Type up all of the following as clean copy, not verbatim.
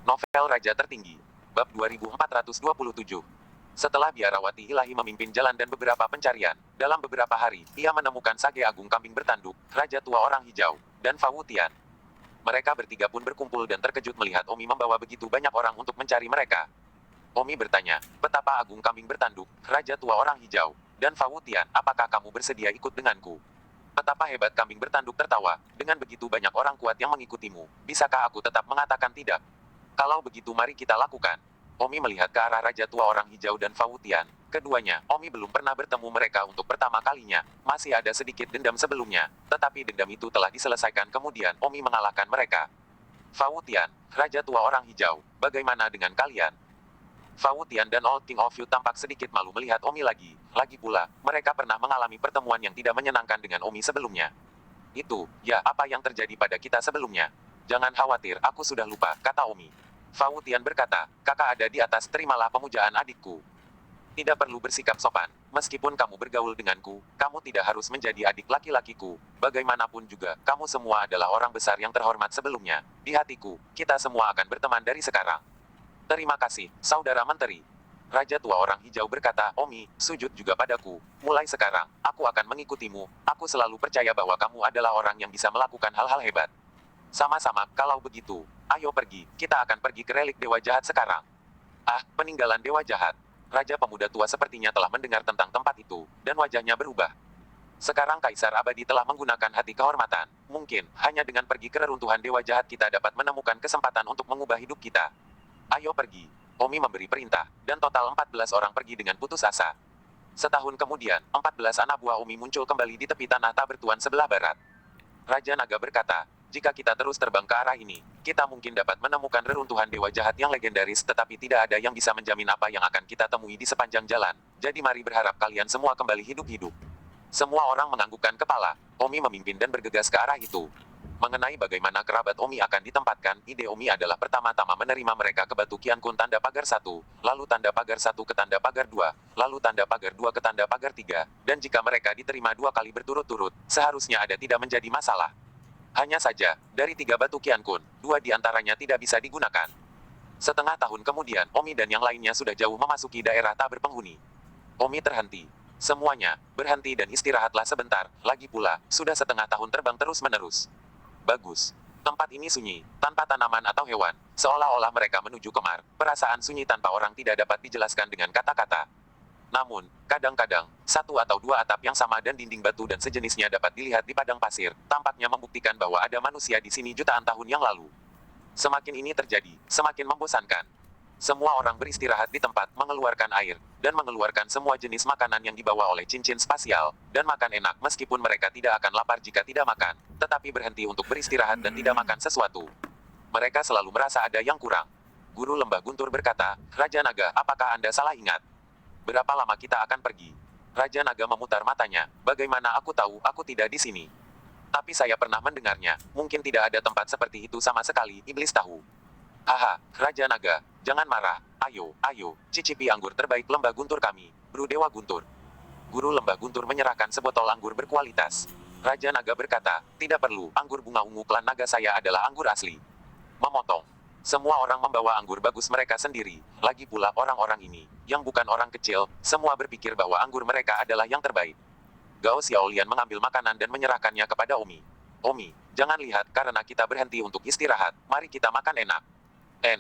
Novel Raja Tertinggi. Bab 2427. Setelah Biarawati Ilahi memimpin jalan dan beberapa pencarian, dalam beberapa hari, ia menemukan Sage Agung Kambing Bertanduk, Raja Tua Orang Hijau, dan Fawutian. Mereka bertiga pun berkumpul dan terkejut melihat Omi membawa begitu banyak orang untuk mencari mereka. Omi bertanya, betapa Agung Kambing Bertanduk, Raja Tua Orang Hijau, dan Fawutian, apakah kamu bersedia ikut denganku? Betapa hebat Kambing Bertanduk tertawa, dengan begitu banyak orang kuat yang mengikutimu, bisakah aku tetap mengatakan tidak? Kalau begitu mari kita lakukan. Omi melihat ke arah Raja Tua Orang Hijau dan Fawutian. Keduanya, Omi belum pernah bertemu mereka untuk pertama kalinya. Masih ada sedikit dendam sebelumnya, tetapi dendam itu telah diselesaikan kemudian Omi mengalahkan mereka. Fawutian, Raja Tua Orang Hijau, bagaimana dengan kalian? Fawutian dan Old King of Yu tampak sedikit malu melihat Omi lagi. Lagi pula, mereka pernah mengalami pertemuan yang tidak menyenangkan dengan Omi sebelumnya. Itu, ya, apa yang terjadi pada kita sebelumnya? Jangan khawatir, aku sudah lupa, kata Omi. Fawutian berkata, kakak ada di atas, terimalah pemujaan adikku. Tidak perlu bersikap sopan. Meskipun kamu bergaul denganku, kamu tidak harus menjadi adik laki-lakiku. Bagaimanapun juga, kamu semua adalah orang besar yang terhormat sebelumnya. Di hatiku, kita semua akan berteman dari sekarang. Terima kasih, Saudara Menteri. Raja Tua Orang Hijau berkata, Omi, sujud juga padaku. Mulai sekarang, aku akan mengikutimu. Aku selalu percaya bahwa kamu adalah orang yang bisa melakukan hal-hal hebat. Sama-sama, kalau begitu, ayo pergi, kita akan pergi ke relik Dewa Jahat sekarang. Ah, peninggalan Dewa Jahat. Raja pemuda tua sepertinya telah mendengar tentang tempat itu, dan wajahnya berubah. Sekarang Kaisar Abadi telah menggunakan hati kehormatan. Mungkin, hanya dengan pergi ke reruntuhan Dewa Jahat kita dapat menemukan kesempatan untuk mengubah hidup kita. Ayo pergi. Omi memberi perintah, dan total 14 orang pergi dengan putus asa. Setahun kemudian, 14 anak buah Omi muncul kembali di tepi tanah tak bertuan sebelah barat. Raja Naga berkata, jika kita terus terbang ke arah ini, kita mungkin dapat menemukan reruntuhan Dewa Jahat yang legendaris tetapi tidak ada yang bisa menjamin apa yang akan kita temui di sepanjang jalan. Jadi mari berharap kalian semua kembali hidup-hidup. Semua orang menganggukkan kepala. Omi memimpin dan bergegas ke arah itu. Mengenai bagaimana kerabat Omi akan ditempatkan, ide Omi adalah pertama-tama menerima mereka ke Batu Qiankun tanda pagar 1, lalu tanda pagar 1 ke tanda pagar 2, lalu tanda pagar 2 ke tanda pagar 3, dan jika mereka diterima 2 kali berturut-turut, seharusnya ada tidak menjadi masalah. Hanya saja, dari 3 Batu Qiankun, 2 di antaranya tidak bisa digunakan. Setengah tahun kemudian, Omi dan yang lainnya sudah jauh memasuki daerah tak berpenghuni. Omi terhenti. Semuanya, berhenti dan istirahatlah sebentar, lagi pula, sudah setengah tahun terbang terus-menerus. Bagus. Tempat ini sunyi, tanpa tanaman atau hewan, seolah-olah mereka menuju kemar. Perasaan sunyi tanpa orang tidak dapat dijelaskan dengan kata-kata. Namun, kadang-kadang, 1 atau 2 atap yang sama dan dinding batu dan sejenisnya dapat dilihat di padang pasir, tampaknya membuktikan bahwa ada manusia di sini jutaan tahun yang lalu. Semakin ini terjadi, semakin membosankan. Semua orang beristirahat di tempat, mengeluarkan air, dan mengeluarkan semua jenis makanan yang dibawa oleh cincin spasial, dan makan enak meskipun mereka tidak akan lapar jika tidak makan, tetapi berhenti untuk beristirahat dan tidak makan sesuatu. Mereka selalu merasa ada yang kurang. Guru Lembah Guntur berkata, Raja Naga, apakah Anda salah ingat? Berapa lama kita akan pergi? Raja Naga memutar matanya, bagaimana aku tahu aku tidak di sini? Tapi saya pernah mendengarnya, mungkin tidak ada tempat seperti itu sama sekali, iblis tahu. Haha, Raja Naga, jangan marah, ayo, cicipi anggur terbaik Lembah Guntur kami, Bru Dewa Guntur. Guru Lembah Guntur menyerahkan sebotol anggur berkualitas. Raja Naga berkata, tidak perlu, anggur bunga ungu klan naga saya adalah anggur asli. Memotong. Semua orang membawa anggur bagus mereka sendiri, lagi pula orang-orang ini, yang bukan orang kecil, semua berpikir bahwa anggur mereka adalah yang terbaik. Gao Xiaolian mengambil makanan dan menyerahkannya kepada Omi. Omi, jangan lihat karena kita berhenti untuk istirahat, mari kita makan enak.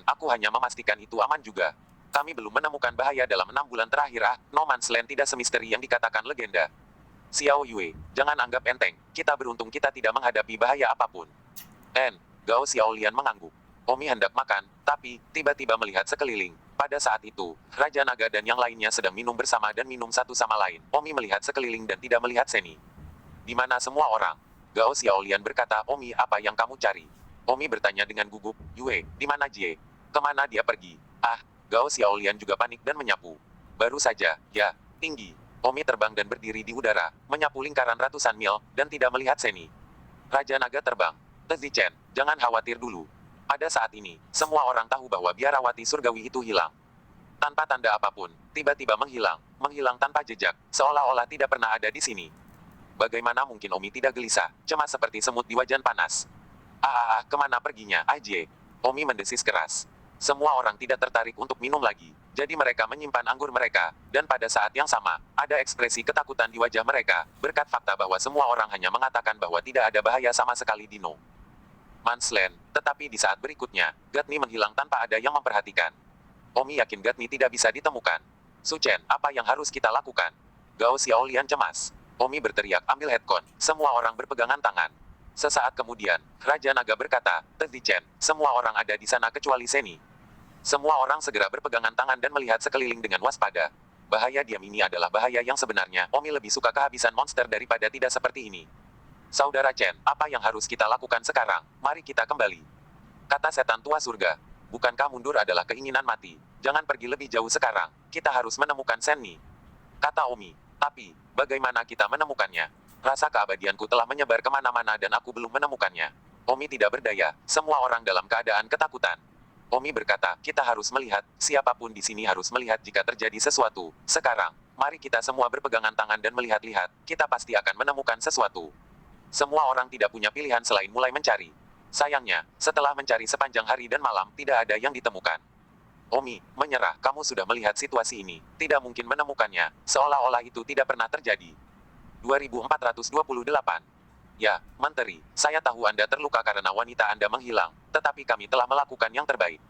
Aku hanya memastikan itu aman juga. Kami belum menemukan bahaya dalam 6 bulan terakhir. No Man's Land tidak semisteri yang dikatakan legenda. Xiao Yue, jangan anggap enteng, kita beruntung kita tidak menghadapi bahaya apapun. Gao Xiaolian mengangguk. Omi hendak makan, tapi, tiba-tiba melihat sekeliling. Pada saat itu, Raja Naga dan yang lainnya sedang minum bersama dan minum satu sama lain. Omi melihat sekeliling dan tidak melihat Seni. Di mana semua orang? Gao Xiaolian berkata, Omi, apa yang kamu cari? Omi bertanya dengan gugup, Yue, di mana Jie? Kemana dia pergi? Gao Xiaolian juga panik dan menyapu. Baru saja, ya, tinggi. Omi terbang dan berdiri di udara, menyapu lingkaran ratusan mil, dan tidak melihat Seni. Raja Naga terbang. Zichen, jangan khawatir dulu. Pada saat ini, semua orang tahu bahwa Biarawati Surgawi itu hilang. Tanpa tanda apapun, tiba-tiba menghilang tanpa jejak, seolah-olah tidak pernah ada di sini. Bagaimana mungkin Omi tidak gelisah, cemas seperti semut di wajan panas. Kemana perginya, Ajie? Omi mendesis keras. Semua orang tidak tertarik untuk minum lagi, jadi mereka menyimpan anggur mereka, dan pada saat yang sama, ada ekspresi ketakutan di wajah mereka, berkat fakta bahwa semua orang hanya mengatakan bahwa tidak ada bahaya sama sekali di No Man's Land. Tetapi di saat berikutnya, Gatni menghilang tanpa ada yang memperhatikan. Omi yakin Gatni tidak bisa ditemukan. Su Chen, apa yang harus kita lakukan? Gao Xiaolian cemas. Omi berteriak, ambil headcon. Semua orang berpegangan tangan. Sesaat kemudian, Raja Naga berkata, Tedi Chen, semua orang ada di sana kecuali Seni. Semua orang segera berpegangan tangan dan melihat sekeliling dengan waspada. Bahaya diam ini adalah bahaya yang sebenarnya. Omi lebih suka kehabisan monster daripada tidak seperti ini. Saudara Chen, apa yang harus kita lakukan sekarang? Mari kita kembali. Kata setan tua surga. Bukankah mundur adalah keinginan mati? Jangan pergi lebih jauh sekarang. Kita harus menemukan Senni. Kata Omi. Tapi, bagaimana kita menemukannya? Rasa keabadianku telah menyebar kemana-mana dan aku belum menemukannya. Omi tidak berdaya. Semua orang dalam keadaan ketakutan. Omi berkata, kita harus melihat, siapapun di sini harus melihat jika terjadi sesuatu. Sekarang, mari kita semua berpegangan tangan dan melihat-lihat, kita pasti akan menemukan sesuatu. Semua orang tidak punya pilihan selain mulai mencari. Sayangnya, setelah mencari sepanjang hari dan malam, tidak ada yang ditemukan. Omi, menyerah, kamu sudah melihat situasi ini, tidak mungkin menemukannya, seolah-olah itu tidak pernah terjadi. 2428. Ya, Menteri, saya tahu Anda terluka karena wanita Anda menghilang, tetapi kami telah melakukan yang terbaik.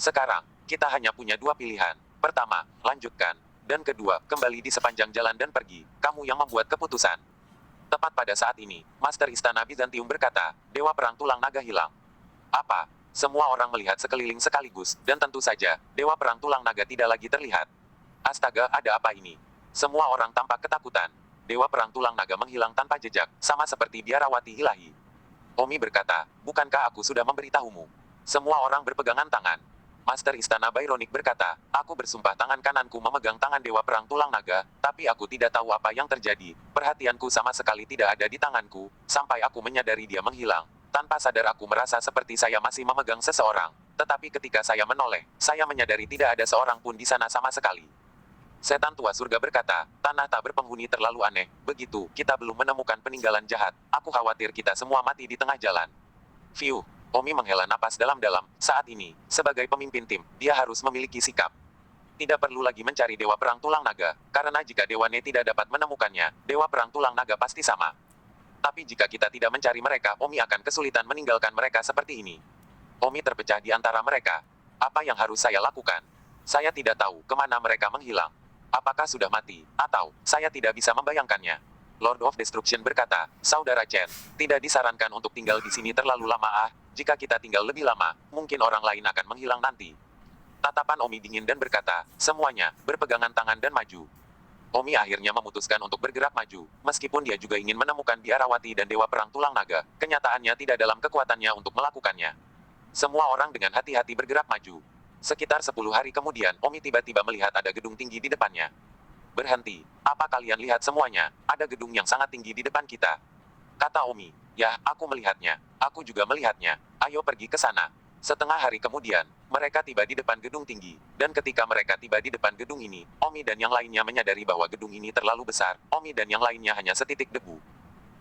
Sekarang, kita hanya punya dua pilihan. Pertama, lanjutkan. Dan kedua, kembali di sepanjang jalan dan pergi. Kamu yang membuat keputusan. Tepat pada saat ini, Master Istana Bizantium berkata, Dewa Perang Tulang Naga hilang. Apa? Semua orang melihat sekeliling sekaligus, dan tentu saja, Dewa Perang Tulang Naga tidak lagi terlihat. Astaga, ada apa ini? Semua orang tampak ketakutan. Dewa Perang Tulang Naga menghilang tanpa jejak, sama seperti biarawati ilahi. Omi berkata, bukankah aku sudah memberitahumu? Semua orang berpegangan tangan. Master Istana Byronic berkata, aku bersumpah tangan kananku memegang tangan Dewa Perang Tulang Naga, tapi aku tidak tahu apa yang terjadi. Perhatianku sama sekali tidak ada di tanganku, sampai aku menyadari dia menghilang. Tanpa sadar aku merasa seperti saya masih memegang seseorang. Tetapi ketika saya menoleh, saya menyadari tidak ada seorang pun di sana sama sekali. Setan tua surga berkata, tanah tak berpenghuni terlalu aneh, begitu, kita belum menemukan peninggalan jahat, aku khawatir kita semua mati di tengah jalan. Fiu, Omi menghela napas dalam-dalam, saat ini, sebagai pemimpin tim, dia harus memiliki sikap. Tidak perlu lagi mencari Dewa Perang Tulang Naga, karena jika Dewa Ne tidak dapat menemukannya, Dewa Perang Tulang Naga pasti sama. Tapi jika kita tidak mencari mereka, Omi akan kesulitan meninggalkan mereka seperti ini. Omi terpecah di antara mereka. Apa yang harus saya lakukan? Saya tidak tahu kemana mereka menghilang. Apakah sudah mati, atau saya tidak bisa membayangkannya. Lord of Destruction berkata, Saudara Chen, tidak disarankan untuk tinggal di sini terlalu lama. Jika kita tinggal lebih lama, mungkin orang lain akan menghilang nanti. Tatapan Omi dingin dan berkata, semuanya, berpegangan tangan dan maju. Omi akhirnya memutuskan untuk bergerak maju, meskipun dia juga ingin menemukan Biarawati dan Dewa Perang Tulang Naga, kenyataannya tidak dalam kekuatannya untuk melakukannya. Semua orang dengan hati-hati bergerak maju. Sekitar 10 hari kemudian, Omi tiba-tiba melihat ada gedung tinggi di depannya. Berhenti, apa kalian lihat semuanya? Ada gedung yang sangat tinggi di depan kita. Kata Omi, ya, aku melihatnya. Aku juga melihatnya. Ayo pergi ke sana. Setengah hari kemudian, mereka tiba di depan gedung tinggi. Dan ketika mereka tiba di depan gedung ini, Omi dan yang lainnya menyadari bahwa gedung ini terlalu besar. Omi dan yang lainnya hanya setitik debu.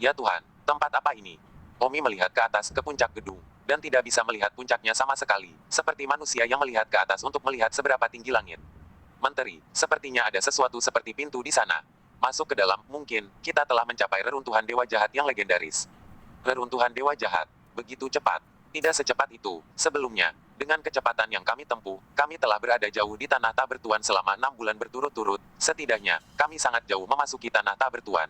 Ya Tuhan, tempat apa ini? Omi melihat ke atas ke puncak gedung, dan tidak bisa melihat puncaknya sama sekali, seperti manusia yang melihat ke atas untuk melihat seberapa tinggi langit. Menteri, sepertinya ada sesuatu seperti pintu di sana. Masuk ke dalam, mungkin, kita telah mencapai reruntuhan dewa jahat yang legendaris. Reruntuhan dewa jahat, begitu cepat. Tidak secepat itu, sebelumnya, dengan kecepatan yang kami tempuh, kami telah berada jauh di tanah tak bertuan selama 6 bulan berturut-turut, setidaknya, kami sangat jauh memasuki tanah tak bertuan.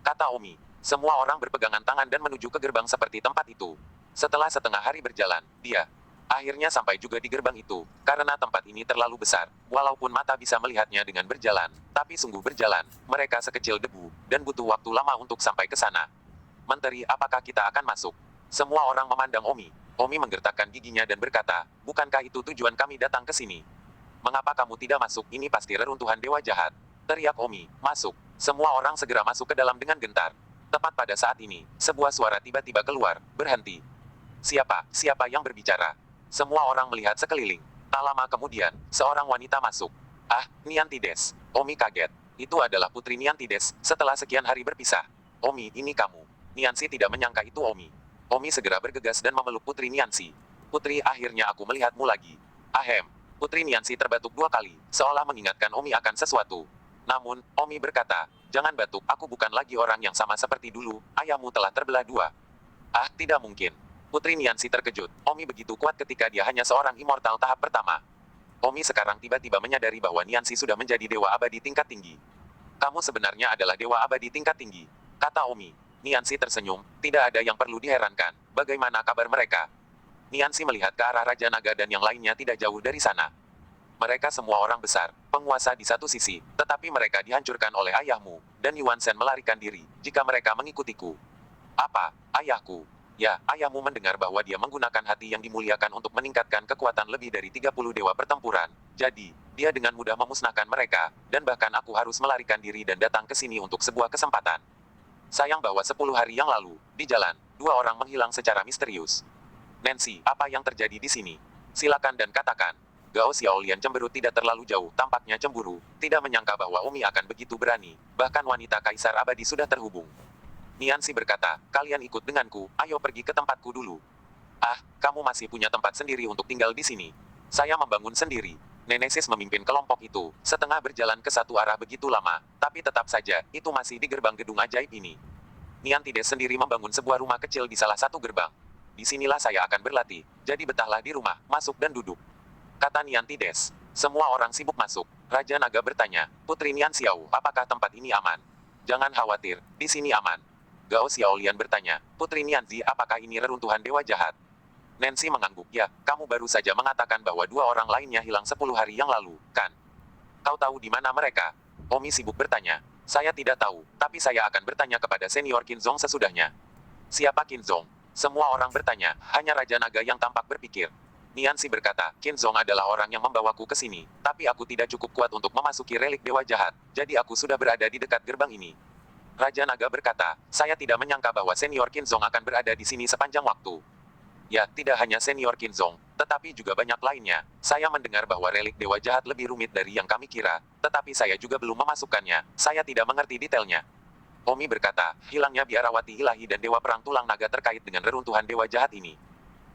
Kata Omi. Semua orang berpegangan tangan dan menuju ke gerbang seperti tempat itu. Setelah setengah hari berjalan, dia akhirnya sampai juga di gerbang itu, karena tempat ini terlalu besar. Walaupun mata bisa melihatnya dengan berjalan, tapi sungguh berjalan, mereka sekecil debu, dan butuh waktu lama untuk sampai ke sana. Menteri, apakah kita akan masuk? Semua orang memandang Omi. Omi menggertakkan giginya dan berkata, bukankah itu tujuan kami datang ke sini? Mengapa kamu tidak masuk? Ini pasti reruntuhan dewa jahat. Teriak Omi, masuk. Semua orang segera masuk ke dalam dengan gentar. Tepat pada saat ini, sebuah suara tiba-tiba keluar, berhenti. Siapa yang berbicara? Semua orang melihat sekeliling. Tak lama kemudian, seorang wanita masuk. Ah, Niantides. Omi kaget. Itu adalah Putri Niantides, setelah sekian hari berpisah. Omi, ini kamu. Niansi tidak menyangka itu Omi. Omi segera bergegas dan memeluk Putri Niansi. Putri, akhirnya aku melihatmu lagi. Ahem. Putri Niansi terbatuk 2 kali, seolah mengingatkan Omi akan sesuatu. Namun, Omi berkata, jangan batuk, aku bukan lagi orang yang sama seperti dulu, ayahmu telah terbelah 2. Ah, tidak mungkin. Putri Niansi terkejut, Omi begitu kuat ketika dia hanya seorang immortal tahap pertama. Omi sekarang tiba-tiba menyadari bahwa Niansi sudah menjadi dewa abadi tingkat tinggi. Kamu sebenarnya adalah dewa abadi tingkat tinggi, kata Omi. Niansi tersenyum, tidak ada yang perlu diherankan, bagaimana kabar mereka? Niansi melihat ke arah Raja Naga dan yang lainnya tidak jauh dari sana. Mereka semua orang besar, penguasa di satu sisi, tetapi mereka dihancurkan oleh ayahmu, dan Yuan Shen melarikan diri, jika mereka mengikutiku. Apa, ayahku? Ya, ayahmu mendengar bahwa dia menggunakan hati yang dimuliakan untuk meningkatkan kekuatan lebih dari 30 dewa pertempuran. Jadi, dia dengan mudah memusnahkan mereka, dan bahkan aku harus melarikan diri dan datang ke sini untuk sebuah kesempatan. Sayang bahwa 10 hari yang lalu, di jalan, 2 orang menghilang secara misterius. Nancy, apa yang terjadi di sini? Silakan dan katakan. Gao Xiaolian cemberut tidak terlalu jauh, tampaknya cemburu, tidak menyangka bahwa Omi akan begitu berani, bahkan wanita kaisar abadi sudah terhubung. Niansi berkata, kalian ikut denganku, ayo pergi ke tempatku dulu. Ah, kamu masih punya tempat sendiri untuk tinggal di sini. Saya membangun sendiri. Nemesis memimpin kelompok itu, setengah berjalan ke satu arah begitu lama, tapi tetap saja, itu masih di gerbang gedung ajaib ini. Niantides sendiri membangun sebuah rumah kecil di salah satu gerbang. Disinilah saya akan berlatih, jadi betahlah di rumah, masuk dan duduk. Kata Niantides. Semua orang sibuk masuk. Raja Naga bertanya, Putri Nian Xiao, apakah tempat ini aman? Jangan khawatir, di sini aman. Gao Xiaolian bertanya, Putri Nianzi, apakah ini reruntuhan dewa jahat? Nancy mengangguk, ya, kamu baru saja mengatakan bahwa 2 orang lainnya hilang 10 hari yang lalu, kan? Kau tahu di mana mereka? Omi sibuk bertanya. Saya tidak tahu, tapi saya akan bertanya kepada senior Qinzong sesudahnya. Siapa Qinzong? Semua orang bertanya, hanya Raja Naga yang tampak berpikir. Niansi berkata, Qinzong adalah orang yang membawaku ke sini, tapi aku tidak cukup kuat untuk memasuki relik dewa jahat, jadi aku sudah berada di dekat gerbang ini. Raja Naga berkata, saya tidak menyangka bahwa senior Qinzong akan berada di sini sepanjang waktu. Ya, tidak hanya senior Qinzong, tetapi juga banyak lainnya. Saya mendengar bahwa relik dewa jahat lebih rumit dari yang kami kira, tetapi saya juga belum memasukkannya, saya tidak mengerti detailnya. Omi berkata, hilangnya biarawati ilahi dan dewa perang tulang naga terkait dengan reruntuhan dewa jahat ini.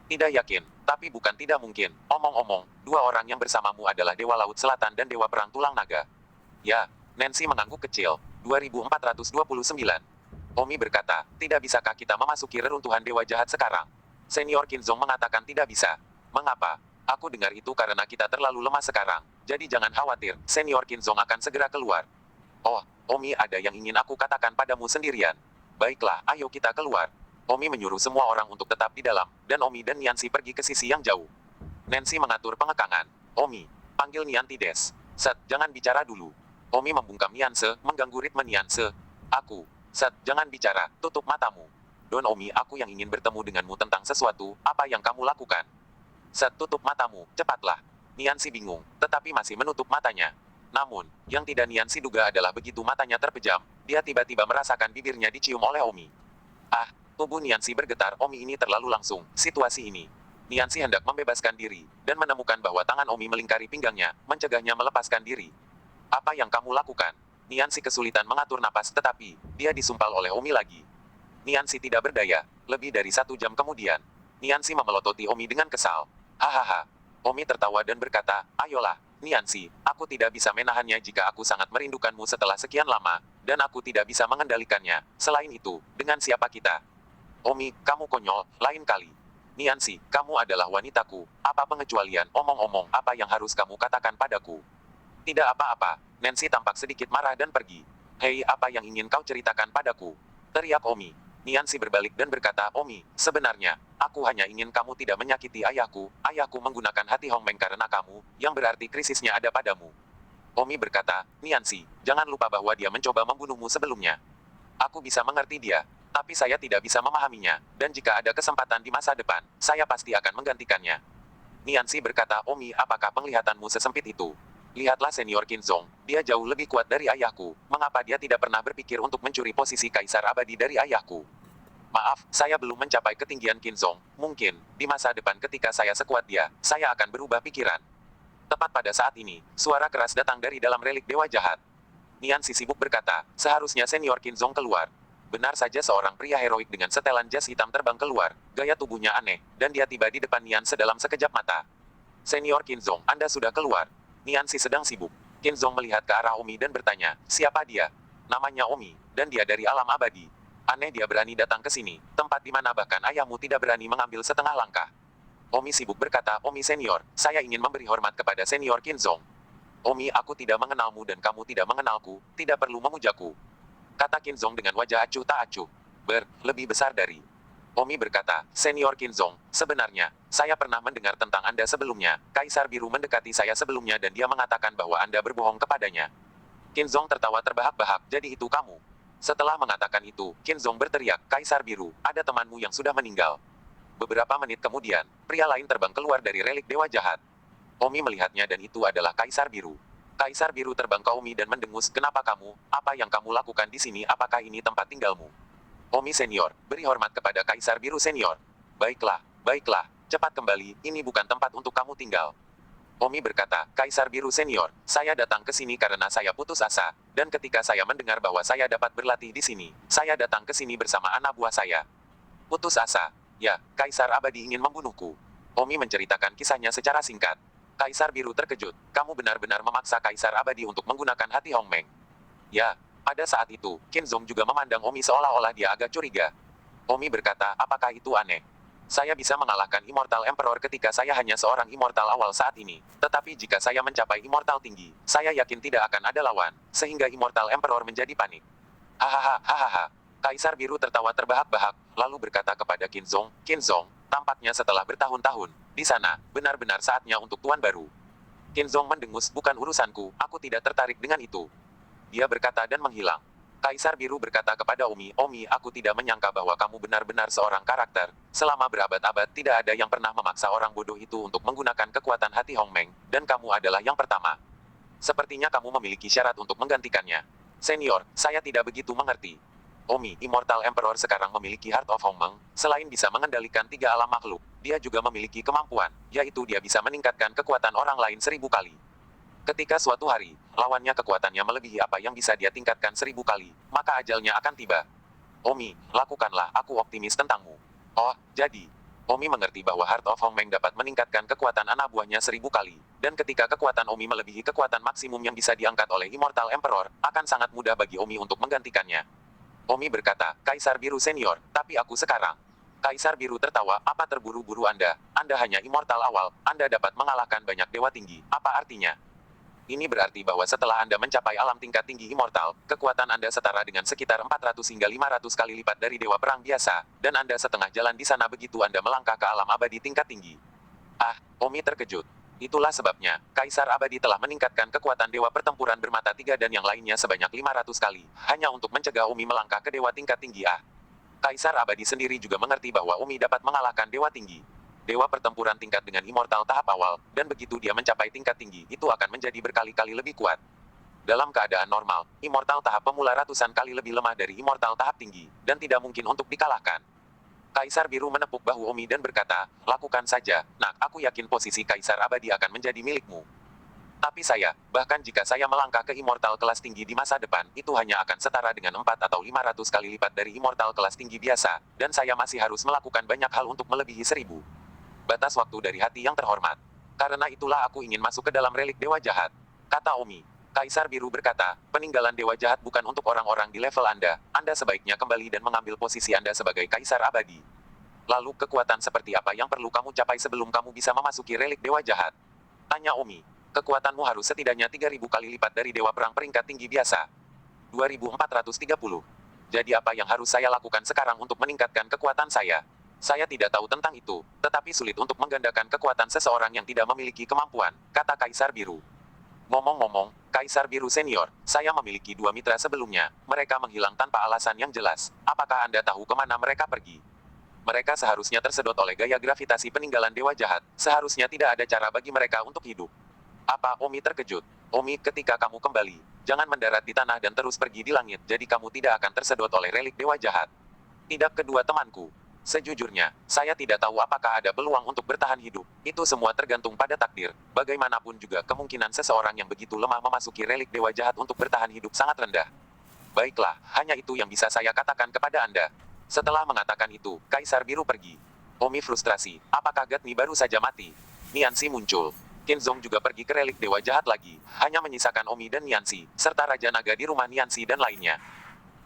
Tidak yakin, tapi bukan tidak mungkin. Omong-omong, 2 orang yang bersamamu adalah dewa laut selatan dan dewa perang tulang naga. Ya, Nancy mengangguk kecil. 2429. Omi berkata, tidak bisakah kita memasuki reruntuhan dewa jahat sekarang? Senior Qinzong mengatakan tidak bisa. Mengapa? Aku dengar itu karena kita terlalu lemah sekarang. Jadi jangan khawatir, Senior Qinzong akan segera keluar. Oh, Omi, ada yang ingin aku katakan padamu sendirian. Baiklah, ayo kita keluar. Omi menyuruh semua orang untuk tetap di dalam, dan Omi dan Niansi pergi ke sisi yang jauh. Nancy mengatur pengekangan. Omi, panggil Niantides. Set, jangan bicara dulu. Omi membungkam Nianse, mengganggu ritme Nianse. Aku. Set, jangan bicara, tutup matamu. Don Omi, aku yang ingin bertemu denganmu tentang sesuatu, apa yang kamu lakukan? Set, tutup matamu, cepatlah. Niansi bingung, tetapi masih menutup matanya. Namun, yang tidak Niansi duga adalah begitu matanya terpejam, dia tiba-tiba merasakan bibirnya dicium oleh Omi. Ah, tubuh Niansi bergetar, Omi ini terlalu langsung, situasi ini. Niansi hendak membebaskan diri, dan menemukan bahwa tangan Omi melingkari pinggangnya, mencegahnya melepaskan diri. Apa yang kamu lakukan? Niansi kesulitan mengatur napas tetapi, dia disumpal oleh Omi lagi. Niansi tidak berdaya, lebih dari 1 jam kemudian. Niansi memelototi Omi dengan kesal. Hahaha. Omi tertawa dan berkata, ayolah. Niansi, aku tidak bisa menahannya jika aku sangat merindukanmu setelah sekian lama, dan aku tidak bisa mengendalikannya. Selain itu, dengan siapa kita? Omi, kamu konyol, lain kali. Niansi, kamu adalah wanitaku. Apa pengecualian, omong-omong, apa yang harus kamu katakan padaku? Tidak apa-apa. Nancy tampak sedikit marah dan pergi. Hei, apa yang ingin kau ceritakan padaku? Teriak Omi. Niansi berbalik dan berkata, Omi, sebenarnya, aku hanya ingin kamu tidak menyakiti ayahku. Ayahku menggunakan hati Hongmeng karena kamu, yang berarti krisisnya ada padamu. Omi berkata, Niansi, jangan lupa bahwa dia mencoba membunuhmu sebelumnya. Aku bisa mengerti dia, tapi saya tidak bisa memahaminya, dan jika ada kesempatan di masa depan, saya pasti akan menggantikannya. Niansi berkata, Omi, apakah penglihatanmu sesempit itu? Lihatlah senior Qinzong, dia jauh lebih kuat dari ayahku, mengapa dia tidak pernah berpikir untuk mencuri posisi kaisar abadi dari ayahku? Maaf, saya belum mencapai ketinggian Qinzong, mungkin, di masa depan ketika saya sekuat dia, saya akan berubah pikiran. Tepat pada saat ini, suara keras datang dari dalam relik dewa jahat. Niansi sibuk berkata, seharusnya senior Qinzong keluar. Benar saja seorang pria heroik dengan setelan jas hitam terbang keluar, gaya tubuhnya aneh, dan dia tiba di depan Nianse dalam sekejap mata. Senior Kinzong, Anda sudah keluar. Niansi sedang sibuk. Kinzong melihat ke arah Omi dan bertanya, siapa dia? Namanya Omi, dan dia dari alam abadi. Aneh dia berani datang ke sini, tempat di mana bahkan ayahmu tidak berani mengambil setengah langkah. Omi sibuk berkata, Omi senior, saya ingin memberi hormat kepada senior Kinzong. Omi, aku tidak mengenalmu dan kamu tidak mengenalku, tidak perlu memujaku. Kata Kinzong dengan wajah acuh tak acuh. Lebih besar dari. Omi berkata, Senior Kinzong, sebenarnya, saya pernah mendengar tentang Anda sebelumnya. Kaisar Biru mendekati saya sebelumnya dan dia mengatakan bahwa Anda berbohong kepadanya. Kinzong tertawa terbahak-bahak, jadi itu kamu. Setelah mengatakan itu, Kinzong berteriak, Kaisar Biru, ada temanmu yang sudah meninggal. Beberapa menit kemudian, pria lain terbang keluar dari relik Dewa Jahat. Omi melihatnya dan itu adalah Kaisar Biru. Kaisar Biru terbang ke Omi dan mendengus, kenapa kamu, apa yang kamu lakukan di sini, apakah ini tempat tinggalmu? Omi senior, beri hormat kepada Kaisar Biru senior. Baiklah, baiklah, cepat kembali, ini bukan tempat untuk kamu tinggal. Omi berkata, Kaisar Biru senior, saya datang ke sini karena saya putus asa, dan ketika saya mendengar bahwa saya dapat berlatih di sini, saya datang ke sini bersama anak buah saya. Putus asa? Ya, Kaisar Abadi ingin membunuhku. Omi menceritakan kisahnya secara singkat. Kaisar Biru terkejut, kamu benar-benar memaksa Kaisar Abadi untuk menggunakan hati Hongmeng. Ya. Pada saat itu, Kinzong juga memandang Omi seolah-olah dia agak curiga. Omi berkata, apakah itu aneh? Saya bisa mengalahkan Immortal Emperor ketika saya hanya seorang Immortal awal saat ini. Tetapi jika saya mencapai Immortal tinggi, saya yakin tidak akan ada lawan, sehingga Immortal Emperor menjadi panik. Hahaha, hahaha. Kaisar Biru tertawa terbahak-bahak, lalu berkata kepada Kinzong, Kinzong, tampaknya setelah bertahun-tahun, di sana, benar-benar saatnya untuk tuan baru. Kinzong mendengus, bukan urusanku, aku tidak tertarik dengan itu. Dia berkata dan menghilang. Kaisar Biru berkata kepada Omi, Omi, aku tidak menyangka bahwa kamu benar-benar seorang karakter. Selama berabad-abad tidak ada yang pernah memaksa orang bodoh itu untuk menggunakan kekuatan hati Hongmeng, dan kamu adalah yang pertama. Sepertinya kamu memiliki syarat untuk menggantikannya. Senior, saya tidak begitu mengerti. Omi, Immortal Emperor sekarang memiliki Heart of Hongmeng, selain bisa mengendalikan 3 alam makhluk, dia juga memiliki kemampuan, yaitu dia bisa meningkatkan kekuatan orang lain 1000 kali. Ketika suatu hari, lawannya kekuatannya melebihi apa yang bisa dia tingkatkan 1000 kali, maka ajalnya akan tiba. Omi, lakukanlah, aku optimis tentangmu. Oh, jadi. Omi mengerti bahwa Heart of Hongmeng dapat meningkatkan kekuatan anak buahnya 1000 kali, dan ketika kekuatan Omi melebihi kekuatan maksimum yang bisa diangkat oleh Immortal Emperor, akan sangat mudah bagi Omi untuk menggantikannya. Omi berkata, Kaisar Biru senior, tapi aku sekarang. Kaisar Biru tertawa, apa terburu-buru Anda? Anda hanya Immortal awal, Anda dapat mengalahkan banyak dewa tinggi, apa artinya? Ini berarti bahwa setelah Anda mencapai alam tingkat tinggi immortal, kekuatan Anda setara dengan sekitar 400 hingga 500 kali lipat dari dewa perang biasa, dan Anda setengah jalan di sana begitu Anda melangkah ke alam abadi tingkat tinggi. Ah, Omi terkejut. Itulah sebabnya, Kaisar Abadi telah meningkatkan kekuatan dewa pertempuran bermata 3 dan yang lainnya sebanyak 500 kali, hanya untuk mencegah Omi melangkah ke dewa tingkat tinggi. Kaisar Abadi sendiri juga mengerti bahwa Omi dapat mengalahkan dewa tinggi. Dewa pertempuran tingkat dengan Immortal tahap awal, dan begitu dia mencapai tingkat tinggi, itu akan menjadi berkali-kali lebih kuat. Dalam keadaan normal, Immortal tahap pemula ratusan kali lebih lemah dari Immortal tahap tinggi, dan tidak mungkin untuk dikalahkan. Kaisar Biru menepuk bahu Omi dan berkata, lakukan saja, nak, aku yakin posisi Kaisar Abadi akan menjadi milikmu. Tapi saya, bahkan jika saya melangkah ke Immortal kelas tinggi di masa depan, itu hanya akan setara dengan 4 atau 500 kali lipat dari Immortal kelas tinggi biasa, dan saya masih harus melakukan banyak hal untuk melebihi 1000. Batas waktu dari hati yang terhormat. Karena itulah aku ingin masuk ke dalam relik Dewa Jahat. Kata Omi. Kaisar Biru berkata, peninggalan Dewa Jahat bukan untuk orang-orang di level Anda. Anda sebaiknya kembali dan mengambil posisi Anda sebagai Kaisar Abadi. Lalu kekuatan seperti apa yang perlu kamu capai sebelum kamu bisa memasuki relik Dewa Jahat? Tanya Omi. Kekuatanmu harus setidaknya 3000 kali lipat dari Dewa Perang peringkat tinggi biasa. 2430. Jadi apa yang harus saya lakukan sekarang untuk meningkatkan kekuatan saya? Saya tidak tahu tentang itu, tetapi sulit untuk menggandakan kekuatan seseorang yang tidak memiliki kemampuan, kata Kaisar Biru. Ngomong-ngomong, Kaisar Biru senior, saya memiliki 2 mitra sebelumnya, mereka menghilang tanpa alasan yang jelas, apakah Anda tahu kemana mereka pergi? Mereka seharusnya tersedot oleh gaya gravitasi peninggalan Dewa Jahat, seharusnya tidak ada cara bagi mereka untuk hidup. Apa? Omi terkejut. Omi, ketika kamu kembali, jangan mendarat di tanah dan terus pergi di langit, jadi kamu tidak akan tersedot oleh relik Dewa Jahat. Tidak, kedua temanku. Sejujurnya, saya tidak tahu apakah ada peluang untuk bertahan hidup. Itu semua tergantung pada takdir. Bagaimanapun juga kemungkinan seseorang yang begitu lemah memasuki relik Dewa Jahat untuk bertahan hidup sangat rendah. Baiklah, hanya itu yang bisa saya katakan kepada Anda. Setelah mengatakan itu, Kaisar Biru pergi. Omi frustrasi, apakah Gatni baru saja mati? Niansi muncul. Kenzong juga pergi ke relik Dewa Jahat lagi, hanya menyisakan Omi dan Niansi, serta Raja Naga di rumah Niansi dan lainnya.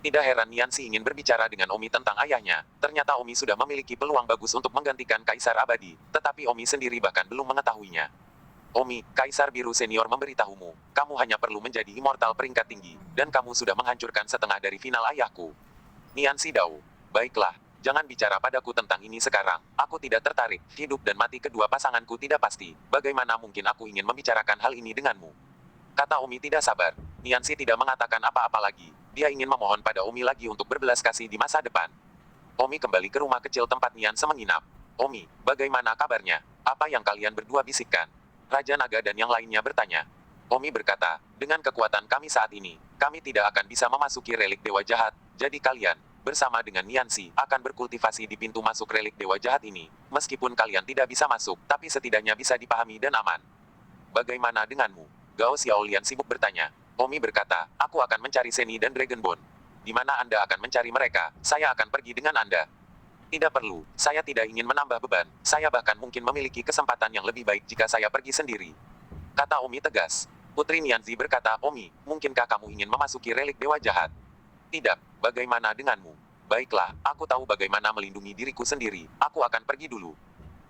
Tidak heran Niansi ingin berbicara dengan Omi tentang ayahnya, ternyata Omi sudah memiliki peluang bagus untuk menggantikan Kaisar Abadi, tetapi Omi sendiri bahkan belum mengetahuinya. Omi, Kaisar Biru Senior memberitahumu, kamu hanya perlu menjadi immortal peringkat tinggi, dan kamu sudah menghancurkan setengah dari final ayahku. Niansi Dao. Baiklah, jangan bicara padaku tentang ini sekarang, aku tidak tertarik, hidup dan mati kedua pasanganku tidak pasti, bagaimana mungkin aku ingin membicarakan hal ini denganmu? Kata Omi tidak sabar. Niansi tidak mengatakan apa-apa lagi, dia ingin memohon pada Omi lagi untuk berbelas kasih di masa depan. Omi kembali ke rumah kecil tempat Nianse menginap. Omi, bagaimana kabarnya? Apa yang kalian berdua bisikkan? Raja Naga dan yang lainnya bertanya. Omi berkata, dengan kekuatan kami saat ini, kami tidak akan bisa memasuki relik Dewa Jahat, jadi kalian, bersama dengan Niansi, akan berkultivasi di pintu masuk relik Dewa Jahat ini. Meskipun kalian tidak bisa masuk, tapi setidaknya bisa dipahami dan aman. Bagaimana denganmu? Gao Xiaolian sibuk bertanya. Omi berkata, aku akan mencari Seni dan Dragonbone. Di mana Anda akan mencari mereka, saya akan pergi dengan Anda. Tidak perlu, saya tidak ingin menambah beban, saya bahkan mungkin memiliki kesempatan yang lebih baik jika saya pergi sendiri. Kata Omi tegas. Putri Nianzi berkata, Omi, mungkinkah kamu ingin memasuki relik Dewa Jahat? Tidak, bagaimana denganmu? Baiklah, aku tahu bagaimana melindungi diriku sendiri, aku akan pergi dulu.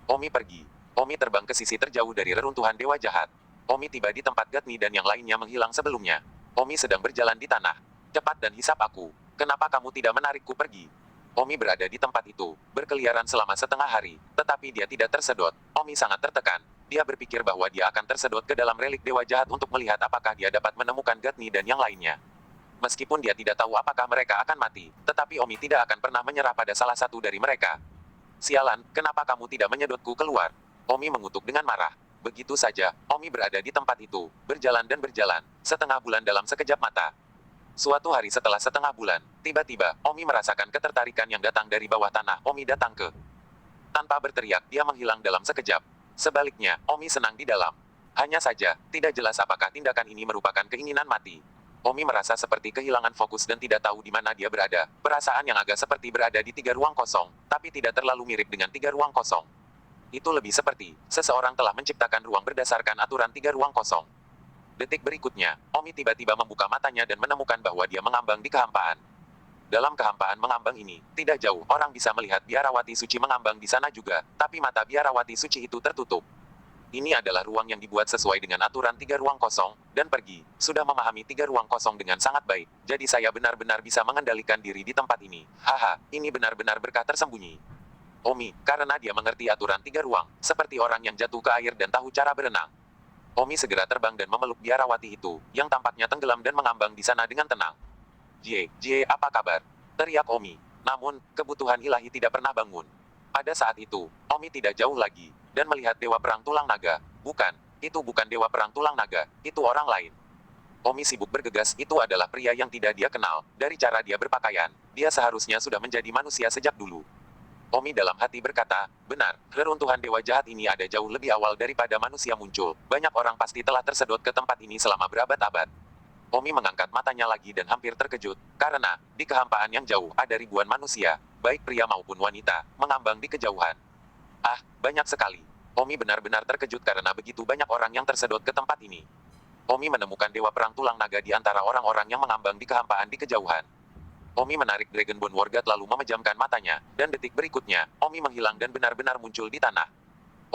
Omi pergi. Omi terbang ke sisi terjauh dari reruntuhan Dewa Jahat. Omi tiba di tempat Gatni dan yang lainnya menghilang sebelumnya. Omi sedang berjalan di tanah. Cepat dan hisap aku. Kenapa kamu tidak menarikku pergi? Omi berada di tempat itu, berkeliaran selama setengah hari, tetapi dia tidak tersedot. Omi sangat tertekan. Dia berpikir bahwa dia akan tersedot ke dalam relik Dewa Jahat untuk melihat apakah dia dapat menemukan Gatni dan yang lainnya. Meskipun dia tidak tahu apakah mereka akan mati, tetapi Omi tidak akan pernah menyerah pada salah satu dari mereka. Sialan, kenapa kamu tidak menyedotku keluar? Omi mengutuk dengan marah. Begitu saja, Omi berada di tempat itu, berjalan dan berjalan, setengah bulan dalam sekejap mata. Suatu hari setelah setengah bulan, tiba-tiba, Omi merasakan ketertarikan yang datang dari bawah tanah. Omi datang ke. Tanpa berteriak, dia menghilang dalam sekejap. Sebaliknya, Omi senang di dalam. Hanya saja, tidak jelas apakah tindakan ini merupakan keinginan mati. Omi merasa seperti kehilangan fokus dan tidak tahu di mana dia berada. Perasaan yang agak seperti berada di tiga ruang kosong, tapi tidak terlalu mirip dengan tiga ruang kosong. Itu lebih seperti, seseorang telah menciptakan ruang berdasarkan aturan tiga ruang kosong. Detik berikutnya, Omi tiba-tiba membuka matanya dan menemukan bahwa dia mengambang di kehampaan. Dalam kehampaan mengambang ini, tidak jauh, orang bisa melihat biarawati suci mengambang di sana juga, tapi mata biarawati suci itu tertutup. Ini adalah ruang yang dibuat sesuai dengan aturan tiga ruang kosong, dan pergi, sudah memahami tiga ruang kosong dengan sangat baik, jadi saya benar-benar bisa mengendalikan diri di tempat ini. Haha, ini benar-benar berkah tersembunyi. Omi, karena dia mengerti aturan tiga ruang, seperti orang yang jatuh ke air dan tahu cara berenang. Omi segera terbang dan memeluk biarawati itu, yang tampaknya tenggelam dan mengambang di sana dengan tenang. Jie, apa kabar? Teriak Omi. Namun, kebutuhan ilahi tidak pernah bangun. Pada saat itu, Omi tidak jauh lagi, dan melihat Dewa Perang Tulang Naga. Bukan, itu bukan Dewa Perang Tulang Naga, itu orang lain. Omi sibuk bergegas, itu adalah pria yang tidak dia kenal, dari cara dia berpakaian, dia seharusnya sudah menjadi manusia sejak dulu. Omi dalam hati berkata, benar, reruntuhan Dewa Jahat ini ada jauh lebih awal daripada manusia muncul. Banyak orang pasti telah tersedot ke tempat ini selama berabad-abad. Omi mengangkat matanya lagi dan hampir terkejut, karena, di kehampaan yang jauh, ada ribuan manusia, baik pria maupun wanita, mengambang di kejauhan. Ah, banyak sekali. Omi benar-benar terkejut karena begitu banyak orang yang tersedot ke tempat ini. Omi menemukan Dewa Perang Tulang Naga di antara orang-orang yang mengambang di kehampaan di kejauhan. Omi menarik Dragonbone Wargat lalu memejamkan matanya, dan detik berikutnya, Omi menghilang dan benar-benar muncul di tanah.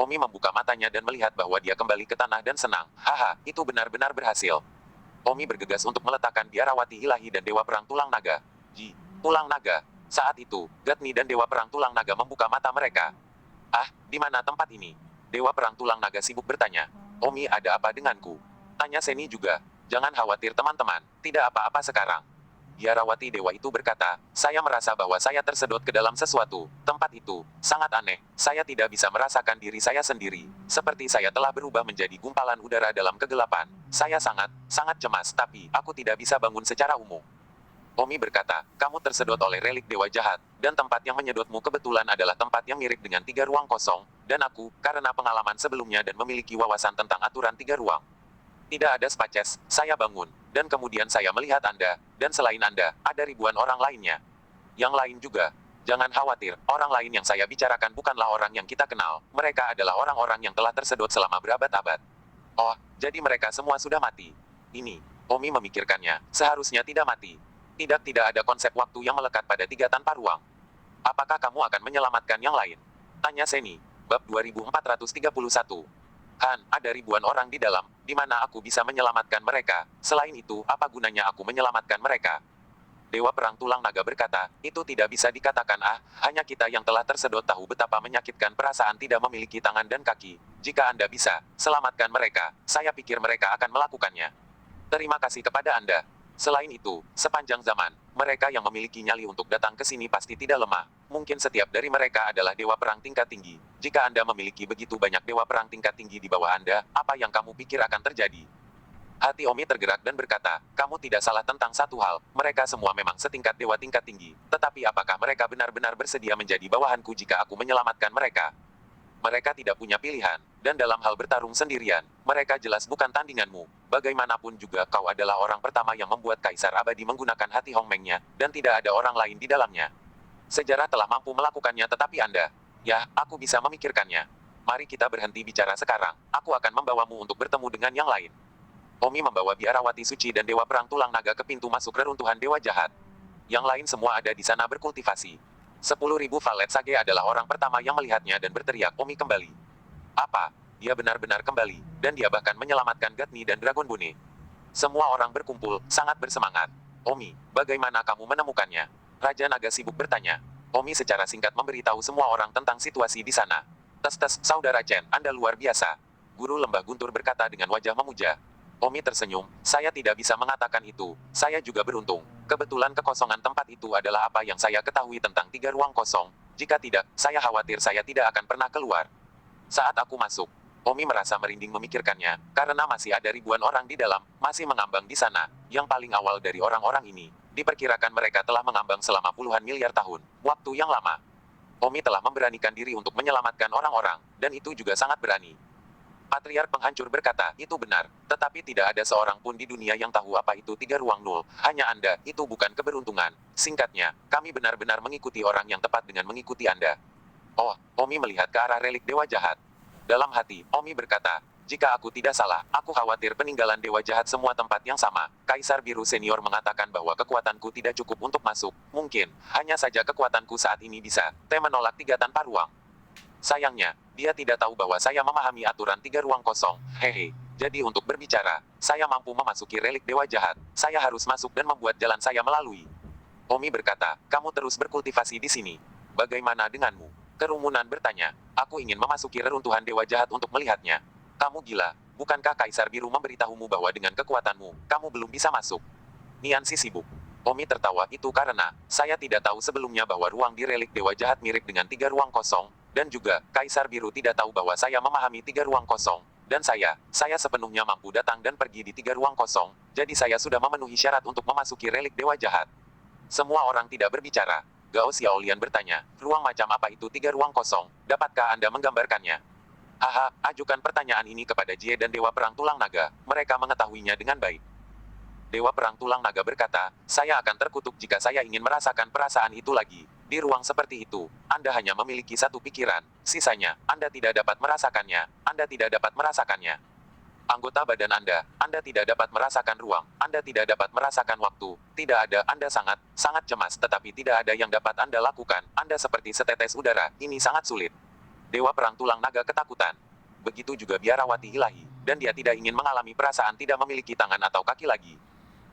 Omi membuka matanya dan melihat bahwa dia kembali ke tanah dan senang. Haha, itu benar-benar berhasil. Omi bergegas untuk meletakkan biarawati ilahi dan Dewa Perang Tulang Naga. Tulang Naga. Saat itu, Gatni dan Dewa Perang Tulang Naga membuka mata mereka. Ah, di mana tempat ini? Dewa Perang Tulang Naga sibuk bertanya. Omi, ada apa denganku? Tanya Seni juga. Jangan khawatir teman-teman, tidak apa-apa sekarang. Biarawati Dewa itu berkata, saya merasa bahwa saya tersedot ke dalam sesuatu, tempat itu, sangat aneh, saya tidak bisa merasakan diri saya sendiri, seperti saya telah berubah menjadi gumpalan udara dalam kegelapan, saya sangat cemas tapi, aku tidak bisa bangun secara umum. Omi berkata, kamu tersedot oleh relik Dewa Jahat, dan tempat yang menyedotmu kebetulan adalah tempat yang mirip dengan tiga ruang kosong, dan aku, karena pengalaman sebelumnya dan memiliki wawasan tentang aturan tiga ruang. Tidak ada spaces, saya bangun, dan kemudian saya melihat Anda, dan selain Anda, ada ribuan orang lainnya. Yang lain juga. Jangan khawatir, orang lain yang saya bicarakan bukanlah orang yang kita kenal. Mereka adalah orang-orang yang telah tersedot selama berabad-abad. Oh, jadi mereka semua sudah mati. Ini, Omi memikirkannya, seharusnya tidak mati. Tidak ada konsep waktu yang melekat pada tiga tanpa ruang. Apakah kamu akan menyelamatkan yang lain? Tanya Seni. Bab 2431. Han, ada ribuan orang di dalam, di mana aku bisa menyelamatkan mereka. Selain itu, apa gunanya aku menyelamatkan mereka? Dewa Perang Tulang Naga berkata, itu tidak bisa dikatakan hanya kita yang telah tersedot tahu betapa menyakitkan perasaan tidak memiliki tangan dan kaki. Jika Anda bisa, selamatkan mereka, saya pikir mereka akan melakukannya. Terima kasih kepada Anda. Selain itu, sepanjang zaman, mereka yang memiliki nyali untuk datang ke sini pasti tidak lemah. Mungkin setiap dari mereka adalah dewa perang tingkat tinggi. Jika Anda memiliki begitu banyak dewa perang tingkat tinggi di bawah Anda, apa yang kamu pikir akan terjadi? Hati Omi tergerak dan berkata, kamu tidak salah tentang satu hal, mereka semua memang setingkat dewa tingkat tinggi. Tetapi apakah mereka benar-benar bersedia menjadi bawahanku jika aku menyelamatkan mereka? Mereka tidak punya pilihan, dan dalam hal bertarung sendirian, mereka jelas bukan tandinganmu. Bagaimanapun juga kau adalah orang pertama yang membuat Kaisar Abadi menggunakan hati Hongmengnya, dan tidak ada orang lain di dalamnya. Sejarah telah mampu melakukannya tetapi Anda, ya, aku bisa memikirkannya. Mari kita berhenti bicara sekarang, aku akan membawamu untuk bertemu dengan yang lain. Omi membawa biarawati suci dan dewa perang tulang naga ke pintu masuk reruntuhan dewa jahat. Yang lain semua ada di sana berkultivasi. 10.000 valet sage adalah orang pertama yang melihatnya dan berteriak, Omi kembali. Apa? Dia benar-benar kembali, dan dia bahkan menyelamatkan Gatni dan Dragon Bone. Semua orang berkumpul, sangat bersemangat. Omi, bagaimana kamu menemukannya? Raja Naga sibuk bertanya. Omi secara singkat memberitahu semua orang tentang situasi di sana. Tes, saudara Chen, Anda luar biasa. Guru Lembah Guntur berkata dengan wajah memuja. Omi tersenyum, saya tidak bisa mengatakan itu, saya juga beruntung. Kebetulan kekosongan tempat itu adalah apa yang saya ketahui tentang tiga ruang kosong, jika tidak, saya khawatir saya tidak akan pernah keluar. Saat aku masuk, Omi merasa merinding memikirkannya, karena masih ada ribuan orang di dalam, masih mengambang di sana, yang paling awal dari orang-orang ini. Diperkirakan mereka telah mengambang selama puluhan miliar tahun, waktu yang lama. Omi telah memberanikan diri untuk menyelamatkan orang-orang, dan itu juga sangat berani. Patriark Penghancur berkata, itu benar, tetapi tidak ada seorang pun di dunia yang tahu apa itu tiga ruang nul, hanya Anda, itu bukan keberuntungan. Singkatnya, kami benar-benar mengikuti orang yang tepat dengan mengikuti Anda. Oh, Omi melihat ke arah relik dewa jahat. Dalam hati, Omi berkata, jika aku tidak salah, aku khawatir peninggalan dewa jahat semua tempat yang sama. Kaisar Biru Senior mengatakan bahwa kekuatanku tidak cukup untuk masuk, mungkin, hanya saja kekuatanku saat ini bisa, menolak tiga tanpa ruang. Sayangnya, dia tidak tahu bahwa saya memahami aturan tiga ruang kosong. Hehe. Jadi untuk berbicara, saya mampu memasuki relik dewa jahat. Saya harus masuk dan membuat jalan saya melalui. Omi berkata, kamu terus berkultivasi di sini. Bagaimana denganmu? Kerumunan bertanya. Aku ingin memasuki reruntuhan dewa jahat untuk melihatnya. Kamu gila, bukankah Kaisar Biru memberitahumu bahwa dengan kekuatanmu, kamu belum bisa masuk? Niansi sibuk. Omi tertawa, itu karena, saya tidak tahu sebelumnya bahwa ruang di relik dewa jahat mirip dengan tiga ruang kosong, dan juga, Kaisar Biru tidak tahu bahwa saya memahami tiga ruang kosong, dan saya sepenuhnya mampu datang dan pergi di tiga ruang kosong, jadi saya sudah memenuhi syarat untuk memasuki relik dewa jahat. Semua orang tidak berbicara. Gao Xiaolian bertanya, ruang macam apa itu tiga ruang kosong, dapatkah Anda menggambarkannya? Haha, ajukan pertanyaan ini kepada Jie dan Dewa Perang Tulang Naga, mereka mengetahuinya dengan baik. Dewa Perang Tulang Naga berkata, saya akan terkutuk jika saya ingin merasakan perasaan itu lagi. Di ruang seperti itu, Anda hanya memiliki satu pikiran, sisanya, Anda tidak dapat merasakannya, Anda tidak dapat merasakannya. Anggota badan Anda tidak dapat merasakan ruang, Anda tidak dapat merasakan waktu, tidak ada, Anda sangat cemas tetapi tidak ada yang dapat Anda lakukan, Anda seperti setetes udara, ini sangat sulit. Dewa Perang Tulang Naga ketakutan. Begitu juga biarawati ilahi, dan dia tidak ingin mengalami perasaan tidak memiliki tangan atau kaki lagi.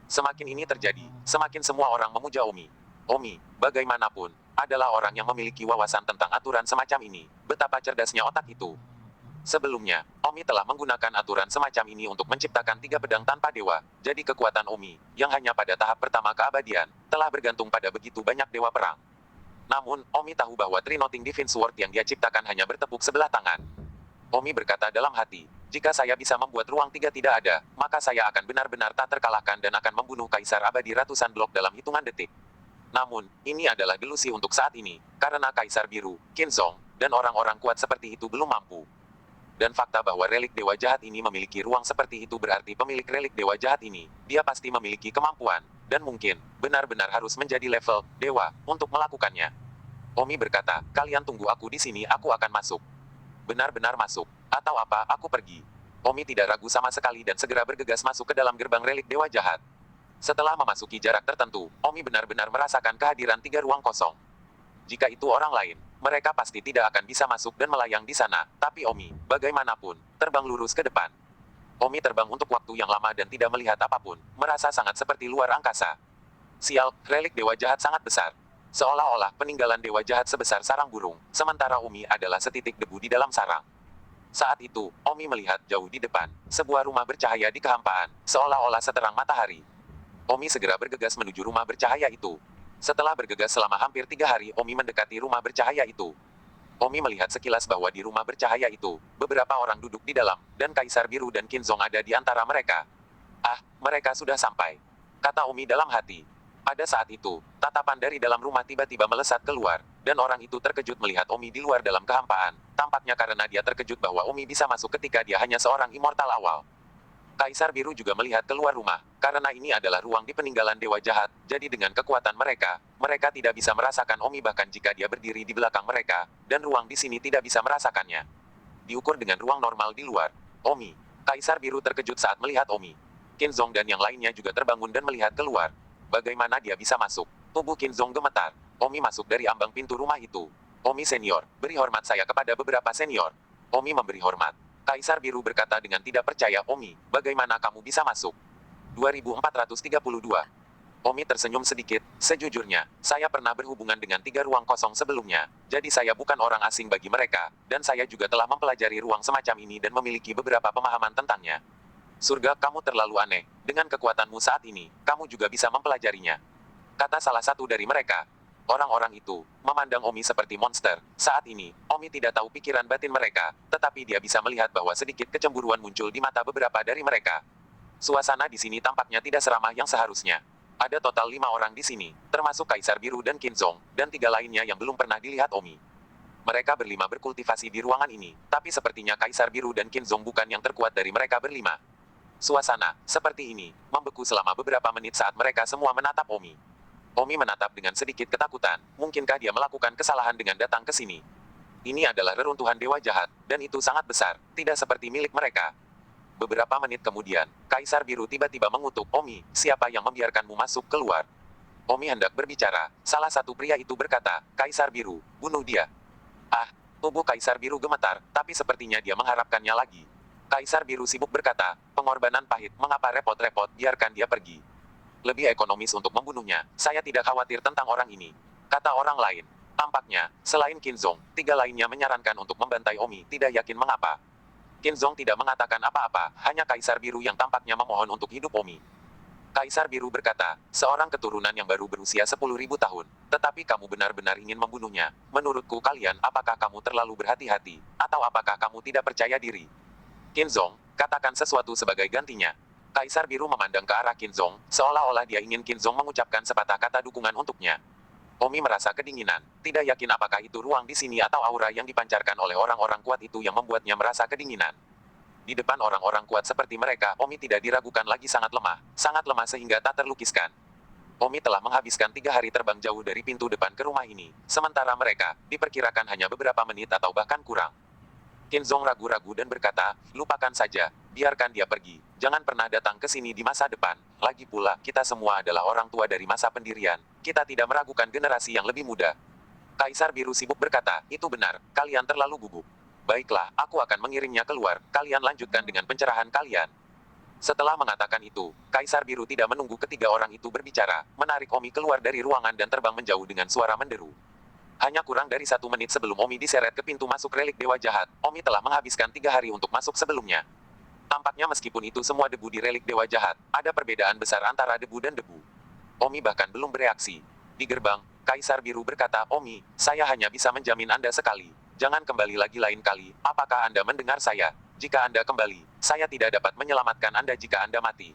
Semakin ini terjadi, semakin semua orang memuja Omi. Omi, bagaimanapun, adalah orang yang memiliki wawasan tentang aturan semacam ini. Betapa cerdasnya otak itu. Sebelumnya, Omi telah menggunakan aturan semacam ini untuk menciptakan tiga pedang tanpa dewa. Jadi kekuatan Omi, yang hanya pada tahap pertama keabadian, telah bergantung pada begitu banyak dewa perang. Namun, Omi tahu bahwa Trinoting Divine Sword yang dia ciptakan hanya bertepuk sebelah tangan. Omi berkata dalam hati, jika saya bisa membuat ruang tiga tidak ada, maka saya akan benar-benar tak terkalahkan dan akan membunuh Kaisar Abadi ratusan blok dalam hitungan detik. Namun, ini adalah delusi untuk saat ini, karena Kaisar Biru, Qinzong, dan orang-orang kuat seperti itu belum mampu. Dan fakta bahwa relik dewa jahat ini memiliki ruang seperti itu berarti pemilik relik dewa jahat ini, dia pasti memiliki kemampuan, dan mungkin, benar-benar harus menjadi level dewa, untuk melakukannya. Omi berkata, kalian tunggu aku di sini, aku akan masuk. Benar-benar masuk. Atau apa, aku pergi. Omi tidak ragu sama sekali dan segera bergegas masuk ke dalam gerbang relik Dewa Jahat. Setelah memasuki jarak tertentu, Omi benar-benar merasakan kehadiran 3 ruang kosong. Jika itu orang lain, mereka pasti tidak akan bisa masuk dan melayang di sana. Tapi Omi, bagaimanapun, terbang lurus ke depan. Omi terbang untuk waktu yang lama dan tidak melihat apapun, merasa sangat seperti luar angkasa. Sial, relik Dewa Jahat sangat besar. Seolah-olah peninggalan Dewa Jahat sebesar sarang burung, sementara Omi adalah setitik debu di dalam sarang. Saat itu, Omi melihat jauh di depan, sebuah rumah bercahaya di kehampaan, seolah-olah seterang matahari. Omi segera bergegas menuju rumah bercahaya itu. Setelah bergegas selama hampir 3 hari, Omi mendekati rumah bercahaya itu. Omi melihat sekilas bahwa di rumah bercahaya itu, beberapa orang duduk di dalam, dan Kaisar Biru dan Kinzong ada di antara mereka. Ah, mereka sudah sampai. Kata Omi dalam hati. Pada saat itu, tatapan dari dalam rumah tiba-tiba melesat keluar, dan orang itu terkejut melihat Omi di luar dalam kehampaan. Tampaknya karena dia terkejut bahwa Omi bisa masuk ketika dia hanya seorang immortal awal. Kaisar Biru juga melihat keluar rumah, karena ini adalah ruang di peninggalan Dewa Jahat, jadi dengan kekuatan mereka, mereka tidak bisa merasakan Omi bahkan jika dia berdiri di belakang mereka, dan ruang di sini tidak bisa merasakannya. Diukur dengan ruang normal di luar. Omi. Kaisar Biru terkejut saat melihat Omi. Kinzong dan yang lainnya juga terbangun dan melihat keluar. Bagaimana dia bisa masuk? Tubuh Kinzong gemetar. Omi masuk dari ambang pintu rumah itu. Omi senior, beri hormat saya kepada beberapa senior. Omi memberi hormat. Kaisar Biru berkata dengan tidak percaya, Omi, bagaimana kamu bisa masuk? 2432. Omi tersenyum sedikit, sejujurnya, saya pernah berhubungan dengan 3 ruang kosong sebelumnya, jadi saya bukan orang asing bagi mereka, dan saya juga telah mempelajari ruang semacam ini dan memiliki beberapa pemahaman tentangnya. Surga, kamu terlalu aneh, dengan kekuatanmu saat ini, kamu juga bisa mempelajarinya. Kata salah satu dari mereka. Orang-orang itu memandang Omi seperti monster. Saat ini, Omi tidak tahu pikiran batin mereka, tetapi dia bisa melihat bahwa sedikit kecemburuan muncul di mata beberapa dari mereka. Suasana di sini tampaknya tidak seramah yang seharusnya. Ada total 5 orang di sini, termasuk Kaisar Biru dan Kinzong, dan 3 lainnya yang belum pernah dilihat Omi. Mereka berlima berkultivasi di ruangan ini, tapi sepertinya Kaisar Biru dan Kinzong bukan yang terkuat dari mereka berlima. Suasana seperti ini membeku selama beberapa menit saat mereka semua menatap Omi. Omi menatap dengan sedikit ketakutan. Mungkinkah dia melakukan kesalahan dengan datang ke sini? Ini adalah reruntuhan Dewa Jahat, dan itu sangat besar, tidak seperti milik mereka. Beberapa menit kemudian, Kaisar Biru tiba-tiba mengutuk Omi, siapa yang membiarkanmu masuk keluar? Omi hendak berbicara, salah satu pria itu berkata, Kaisar Biru, bunuh dia. Ah, tubuh Kaisar Biru gemetar, tapi sepertinya dia mengharapkannya lagi. Kaisar Biru sibuk berkata, pengorbanan pahit, mengapa repot-repot, biarkan dia pergi. Lebih ekonomis untuk membunuhnya, saya tidak khawatir tentang orang ini. Kata orang lain. Tampaknya, selain Kinzong, 3 lainnya menyarankan untuk membantai Omi, tidak yakin mengapa. Kinzong tidak mengatakan apa-apa, hanya Kaisar Biru yang tampaknya memohon untuk hidup Omi. Kaisar Biru berkata, seorang keturunan yang baru berusia 10.000 tahun, tetapi kamu benar-benar ingin membunuhnya. Menurutku kalian, apakah kamu terlalu berhati-hati, atau apakah kamu tidak percaya diri? Kinzong, katakan sesuatu sebagai gantinya. Kaisar Biru memandang ke arah Kinzong, seolah-olah dia ingin Kinzong mengucapkan sepatah kata dukungan untuknya. Omi merasa kedinginan, tidak yakin apakah itu ruang di sini atau aura yang dipancarkan oleh orang-orang kuat itu yang membuatnya merasa kedinginan. Di depan orang-orang kuat seperti mereka, Omi tidak diragukan lagi sangat lemah sehingga tak terlukiskan. Omi telah menghabiskan 3 hari terbang jauh dari pintu depan ke rumah ini, sementara mereka, diperkirakan hanya beberapa menit atau bahkan kurang. Kinzong ragu-ragu dan berkata, lupakan saja, biarkan dia pergi. Jangan pernah datang ke sini di masa depan. Lagi pula, kita semua adalah orang tua dari masa pendirian. Kita tidak meragukan generasi yang lebih muda. Kaisar Biru sibuk berkata, itu benar, kalian terlalu gugup. Baiklah, aku akan mengirimnya keluar, kalian lanjutkan dengan pencerahan kalian. Setelah mengatakan itu, Kaisar Biru tidak menunggu ketiga orang itu berbicara, menarik Omi keluar dari ruangan dan terbang menjauh dengan suara menderu. Hanya kurang dari 1 menit sebelum Omi diseret ke pintu masuk relik Dewa Jahat, Omi telah menghabiskan 3 hari untuk masuk sebelumnya. Tampaknya meskipun itu semua debu di relik Dewa Jahat, ada perbedaan besar antara debu dan debu. Omi bahkan belum bereaksi. Di gerbang, Kaisar Biru berkata, Omi, saya hanya bisa menjamin Anda sekali. Jangan kembali lagi lain kali, apakah Anda mendengar saya? Jika Anda kembali, saya tidak dapat menyelamatkan Anda jika Anda mati.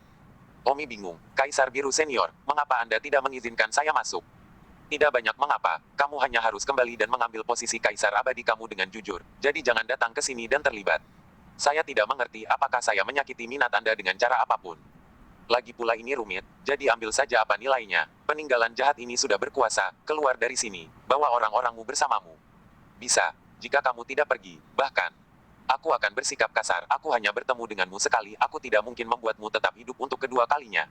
Omi bingung, Kaisar Biru Senior, mengapa Anda tidak mengizinkan saya masuk? Tidak banyak mengapa, kamu hanya harus kembali dan mengambil posisi Kaisar Abadi kamu dengan jujur, jadi jangan datang ke sini dan terlibat. Saya tidak mengerti apakah saya menyakiti minat Anda dengan cara apapun. Lagi pula ini rumit, jadi ambil saja apa nilainya. Peninggalan jahat ini sudah berkuasa, keluar dari sini, bawa orang-orangmu bersamamu. Bisa, jika kamu tidak pergi, bahkan aku akan bersikap kasar. Aku hanya bertemu denganmu sekali, aku tidak mungkin membuatmu tetap hidup untuk kedua kalinya.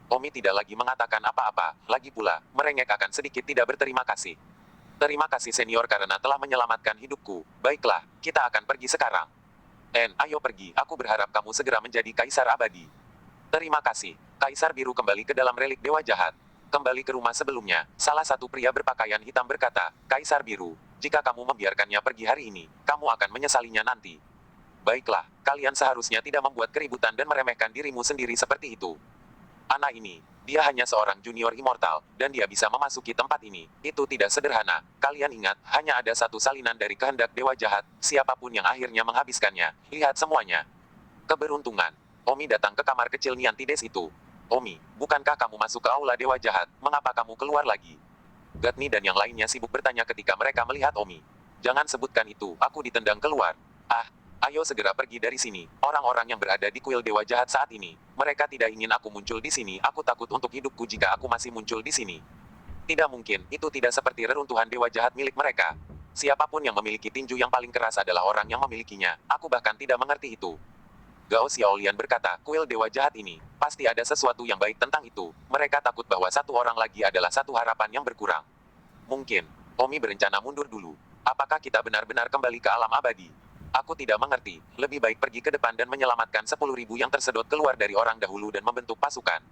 Omi tidak lagi mengatakan apa-apa, lagi pula, merengek akan sedikit tidak berterima kasih. Terima kasih senior karena telah menyelamatkan hidupku. Baiklah, kita akan pergi sekarang. Ayo pergi, aku berharap kamu segera menjadi kaisar abadi. Terima kasih. Kaisar Biru kembali ke dalam relik Dewa Jahat. Kembali ke rumah sebelumnya, salah satu pria berpakaian hitam berkata, Kaisar Biru, jika kamu membiarkannya pergi hari ini, kamu akan menyesalinya nanti. Baiklah, kalian seharusnya tidak membuat keributan dan meremehkan dirimu sendiri seperti itu. Anak ini, dia hanya seorang junior immortal, dan dia bisa memasuki tempat ini. Itu tidak sederhana. Kalian ingat, hanya ada satu salinan dari kehendak Dewa Jahat, siapapun yang akhirnya menghabiskannya. Lihat semuanya. Keberuntungan. Omi datang ke kamar kecil Niantides itu. Omi, bukankah kamu masuk ke aula Dewa Jahat? Mengapa kamu keluar lagi? Gatni dan yang lainnya sibuk bertanya ketika mereka melihat Omi. Jangan sebutkan itu, aku ditendang keluar. Ah, ayo segera pergi dari sini. Orang-orang yang berada di kuil Dewa Jahat saat ini, mereka tidak ingin aku muncul di sini. Aku takut untuk hidupku jika aku masih muncul di sini. Tidak mungkin, itu tidak seperti reruntuhan Dewa Jahat milik mereka. Siapapun yang memiliki tinju yang paling keras adalah orang yang memilikinya. Aku bahkan tidak mengerti itu. Gao Xiaolian berkata, kuil Dewa Jahat ini, pasti ada sesuatu yang baik tentang itu. Mereka takut bahwa satu orang lagi adalah satu harapan yang berkurang. Mungkin, Omi berencana mundur dulu. Apakah kita benar-benar kembali ke alam abadi? Aku tidak mengerti, lebih baik pergi ke depan dan menyelamatkan 10.000 yang tersedot keluar dari orang dahulu dan membentuk pasukan.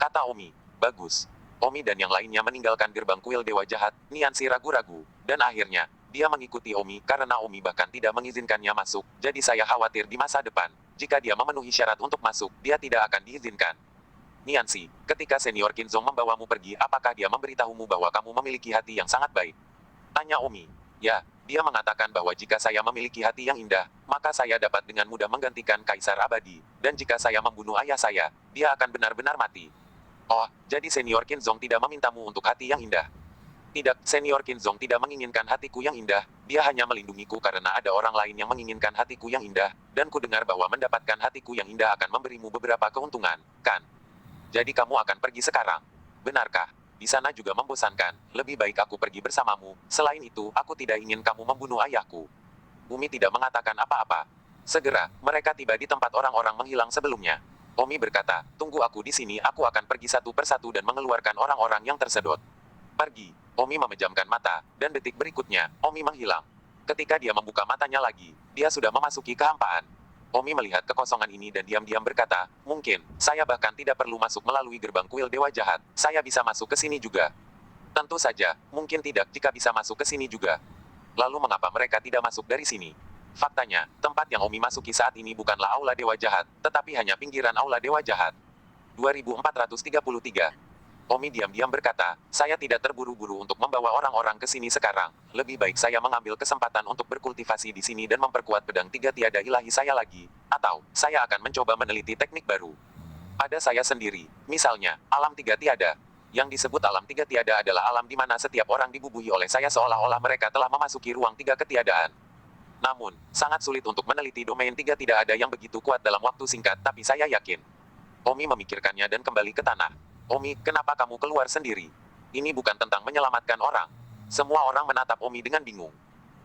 Kata Omi, bagus. Omi dan yang lainnya meninggalkan gerbang kuil Dewa Jahat, Niansi ragu-ragu, dan akhirnya, dia mengikuti Omi karena Omi bahkan tidak mengizinkannya masuk, jadi saya khawatir di masa depan. Jika dia memenuhi syarat untuk masuk, dia tidak akan diizinkan. Niansi, ketika senior Qinzong membawamu pergi, apakah dia memberitahumu bahwa kamu memiliki hati yang sangat baik? Tanya Omi. Ya, dia mengatakan bahwa jika saya memiliki hati yang indah, maka saya dapat dengan mudah menggantikan Kaisar Abadi, dan jika saya membunuh ayah saya, dia akan benar-benar mati. Oh, jadi senior Qinzong tidak memintamu untuk hati yang indah. Tidak, senior Qinzong tidak menginginkan hatiku yang indah, dia hanya melindungiku karena ada orang lain yang menginginkan hatiku yang indah, dan ku dengar bahwa mendapatkan hatiku yang indah akan memberimu beberapa keuntungan, kan? Jadi kamu akan pergi sekarang. Benarkah? Di sana juga membosankan, lebih baik aku pergi bersamamu, selain itu, aku tidak ingin kamu membunuh ayahku. Umi tidak mengatakan apa-apa. Segera, mereka tiba di tempat orang-orang menghilang sebelumnya. Omi berkata, tunggu aku di sini, aku akan pergi satu persatu dan mengeluarkan orang-orang yang tersedot. Pergi. Omi memejamkan mata, dan detik berikutnya, Omi menghilang. Ketika dia membuka matanya lagi, dia sudah memasuki kehampaan. Omi melihat kekosongan ini dan diam-diam berkata, mungkin, saya bahkan tidak perlu masuk melalui gerbang kuil Dewa Jahat, saya bisa masuk ke sini juga. Tentu saja, mungkin tidak jika bisa masuk ke sini juga. Lalu mengapa mereka tidak masuk dari sini? Faktanya, tempat yang Omi masuki saat ini bukanlah aula Dewa Jahat, tetapi hanya pinggiran aula Dewa Jahat. 2433. Omi diam-diam berkata, saya tidak terburu-buru untuk membawa orang-orang ke sini sekarang. Lebih baik saya mengambil kesempatan untuk berkultivasi di sini dan memperkuat pedang tiga tiada ilahi saya lagi. Atau, saya akan mencoba meneliti teknik baru. Pada saya sendiri, misalnya, alam tiga tiada. Yang disebut alam tiga tiada adalah alam di mana setiap orang dibubuhi oleh saya seolah-olah mereka telah memasuki ruang tiga ketiadaan. Namun, sangat sulit untuk meneliti domain tiga tidak ada yang begitu kuat dalam waktu singkat, tapi saya yakin. Omi memikirkannya dan kembali ke tanah. Omi, kenapa kamu keluar sendiri? Ini bukan tentang menyelamatkan orang. Semua orang menatap Omi dengan bingung.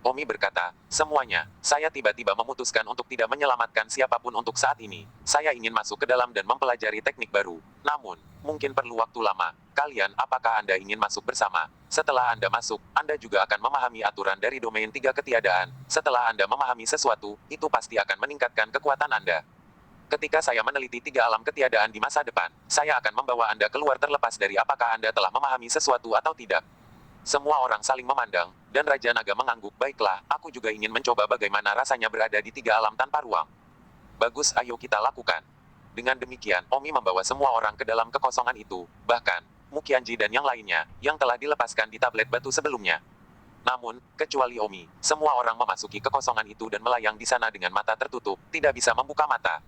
Omi berkata, semuanya, saya tiba-tiba memutuskan untuk tidak menyelamatkan siapapun untuk saat ini. Saya ingin masuk ke dalam dan mempelajari teknik baru. Namun, mungkin perlu waktu lama. Kalian, apakah Anda ingin masuk bersama? Setelah Anda masuk, Anda juga akan memahami aturan dari domain tiga ketiadaan. Setelah Anda memahami sesuatu, itu pasti akan meningkatkan kekuatan Anda. Ketika saya meneliti tiga alam ketiadaan di masa depan, saya akan membawa Anda keluar terlepas dari apakah Anda telah memahami sesuatu atau tidak. Semua orang saling memandang, dan Raja Naga mengangguk, baiklah, aku juga ingin mencoba bagaimana rasanya berada di tiga alam tanpa ruang. Bagus, ayo kita lakukan. Dengan demikian, Omi membawa semua orang ke dalam kekosongan itu, bahkan, Mukianji dan yang lainnya, yang telah dilepaskan di tablet batu sebelumnya. Namun, kecuali Omi, semua orang memasuki kekosongan itu dan melayang di sana dengan mata tertutup, tidak bisa membuka mata.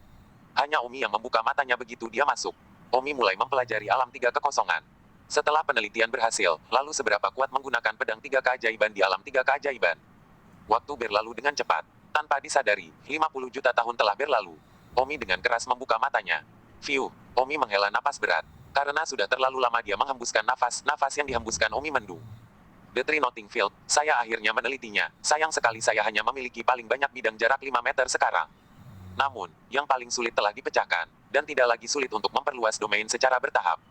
Hanya Omi yang membuka matanya begitu dia masuk. Omi mulai mempelajari alam tiga kekosongan. Setelah penelitian berhasil, lalu seberapa kuat menggunakan pedang tiga keajaiban di alam tiga keajaiban. Waktu berlalu dengan cepat. Tanpa disadari, 50 juta tahun telah berlalu. Omi dengan keras membuka matanya. Fiu, Omi menghela napas berat. Karena sudah terlalu lama dia menghembuskan nafas yang dihembuskan Omi mendung. The Tree Notting Field, saya akhirnya menelitinya. Sayang sekali saya hanya memiliki paling banyak bidang jarak 5 meter sekarang. Namun, yang paling sulit telah dipecahkan, dan tidak lagi sulit untuk memperluas domain secara bertahap.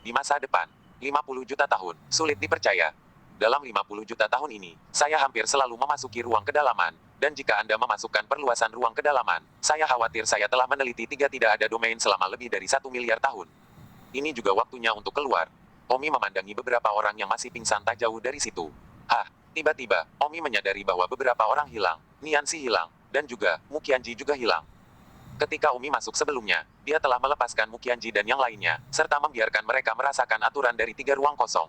Di masa depan, 50 juta tahun, sulit dipercaya. Dalam 50 juta tahun ini, saya hampir selalu memasuki ruang kedalaman, dan jika Anda memasukkan perluasan ruang kedalaman, saya khawatir saya telah meneliti tidak ada domain selama lebih dari 1 miliar tahun. Ini juga waktunya untuk keluar. Omi memandangi beberapa orang yang masih pingsan tak jauh dari situ. Tiba-tiba, Omi menyadari bahwa beberapa orang hilang, Niansi hilang, dan juga, Muqianji juga hilang. Ketika Omi masuk sebelumnya, dia telah melepaskan Muqianji dan yang lainnya, serta membiarkan mereka merasakan aturan dari 3 ruang kosong.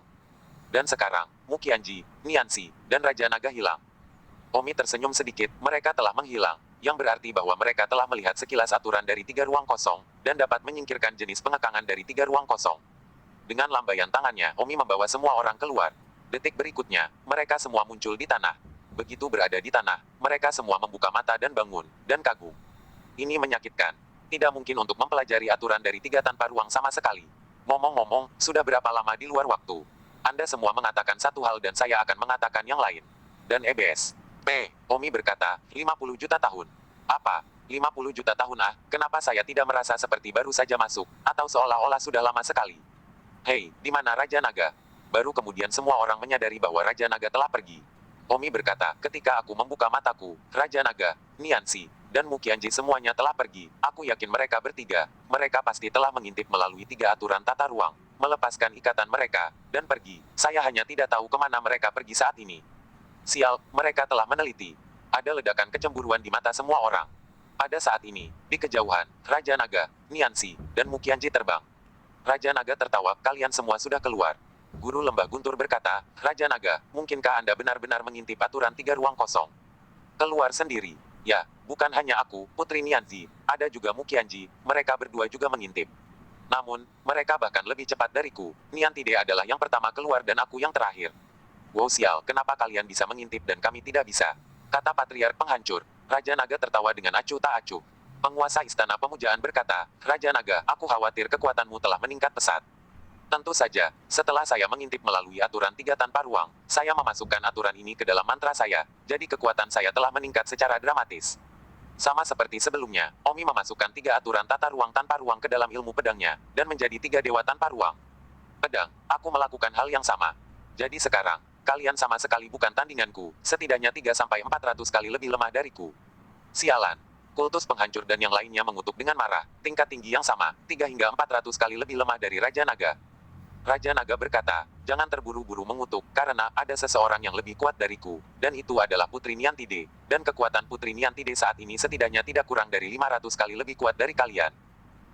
Dan sekarang, Muqianji, Niansi, dan Raja Naga hilang. Omi tersenyum sedikit, mereka telah menghilang, yang berarti bahwa mereka telah melihat sekilas aturan dari 3 ruang kosong, dan dapat menyingkirkan jenis pengekangan dari 3 ruang kosong. Dengan lambaian tangannya, Omi membawa semua orang keluar. Detik berikutnya, mereka semua muncul di tanah. Begitu berada di tanah, mereka semua membuka mata dan bangun, dan kagum. Ini menyakitkan. Tidak mungkin untuk mempelajari aturan dari 3 tanpa ruang sama sekali. Ngomong-ngomong, sudah berapa lama di luar waktu? Anda semua mengatakan satu hal dan saya akan mengatakan yang lain. Dan EBS. Omi berkata, 50 juta tahun. Apa? 50 juta tahun kenapa saya tidak merasa seperti baru saja masuk, atau seolah-olah sudah lama sekali? Hei, di mana Raja Naga? Baru kemudian semua orang menyadari bahwa Raja Naga telah pergi. Omi berkata, ketika aku membuka mataku, Raja Naga, Niansi, dan Muqianji semuanya telah pergi. Aku yakin mereka bertiga. Mereka pasti telah mengintip melalui 3 aturan tata ruang, melepaskan ikatan mereka, dan pergi. Saya hanya tidak tahu kemana mereka pergi saat ini. Sial, mereka telah meneliti. Ada ledakan kecemburuan di mata semua orang. Pada saat ini, di kejauhan, Raja Naga, Niansi, dan Muqianji terbang. Raja Naga tertawa, kalian semua sudah keluar. Guru Lembah Guntur berkata, Raja Naga, mungkinkah Anda benar-benar mengintip aturan 3 ruang kosong? Keluar sendiri. Ya, bukan hanya aku, Putri Nianzi, ada juga Muqianji, mereka berdua juga mengintip. Namun, mereka bahkan lebih cepat dariku. Niantide adalah yang pertama keluar dan aku yang terakhir. Wow sial, kenapa kalian bisa mengintip dan kami tidak bisa? Kata Patriark Penghancur. Raja Naga tertawa dengan acuh tak acuh. Penguasa Istana Pemujaan berkata, Raja Naga, aku khawatir kekuatanmu telah meningkat pesat. Tentu saja, setelah saya mengintip melalui aturan 3 tanpa ruang, saya memasukkan aturan ini ke dalam mantra saya, jadi kekuatan saya telah meningkat secara dramatis. Sama seperti sebelumnya, Omi memasukkan 3 aturan tata ruang tanpa ruang ke dalam ilmu pedangnya, dan menjadi 3 dewa tanpa ruang. Pedang, aku melakukan hal yang sama. Jadi sekarang, kalian sama sekali bukan tandinganku, setidaknya 3-400 kali lebih lemah dariku. Sialan. Kultus Penghancur dan yang lainnya mengutuk dengan marah, tingkat tinggi yang sama, 3-400 kali lebih lemah dari Raja Naga. Raja Naga berkata, jangan terburu-buru mengutuk, karena ada seseorang yang lebih kuat dariku, dan itu adalah Putri Niantide, dan kekuatan Putri Niantide saat ini setidaknya tidak kurang dari 500 kali lebih kuat dari kalian.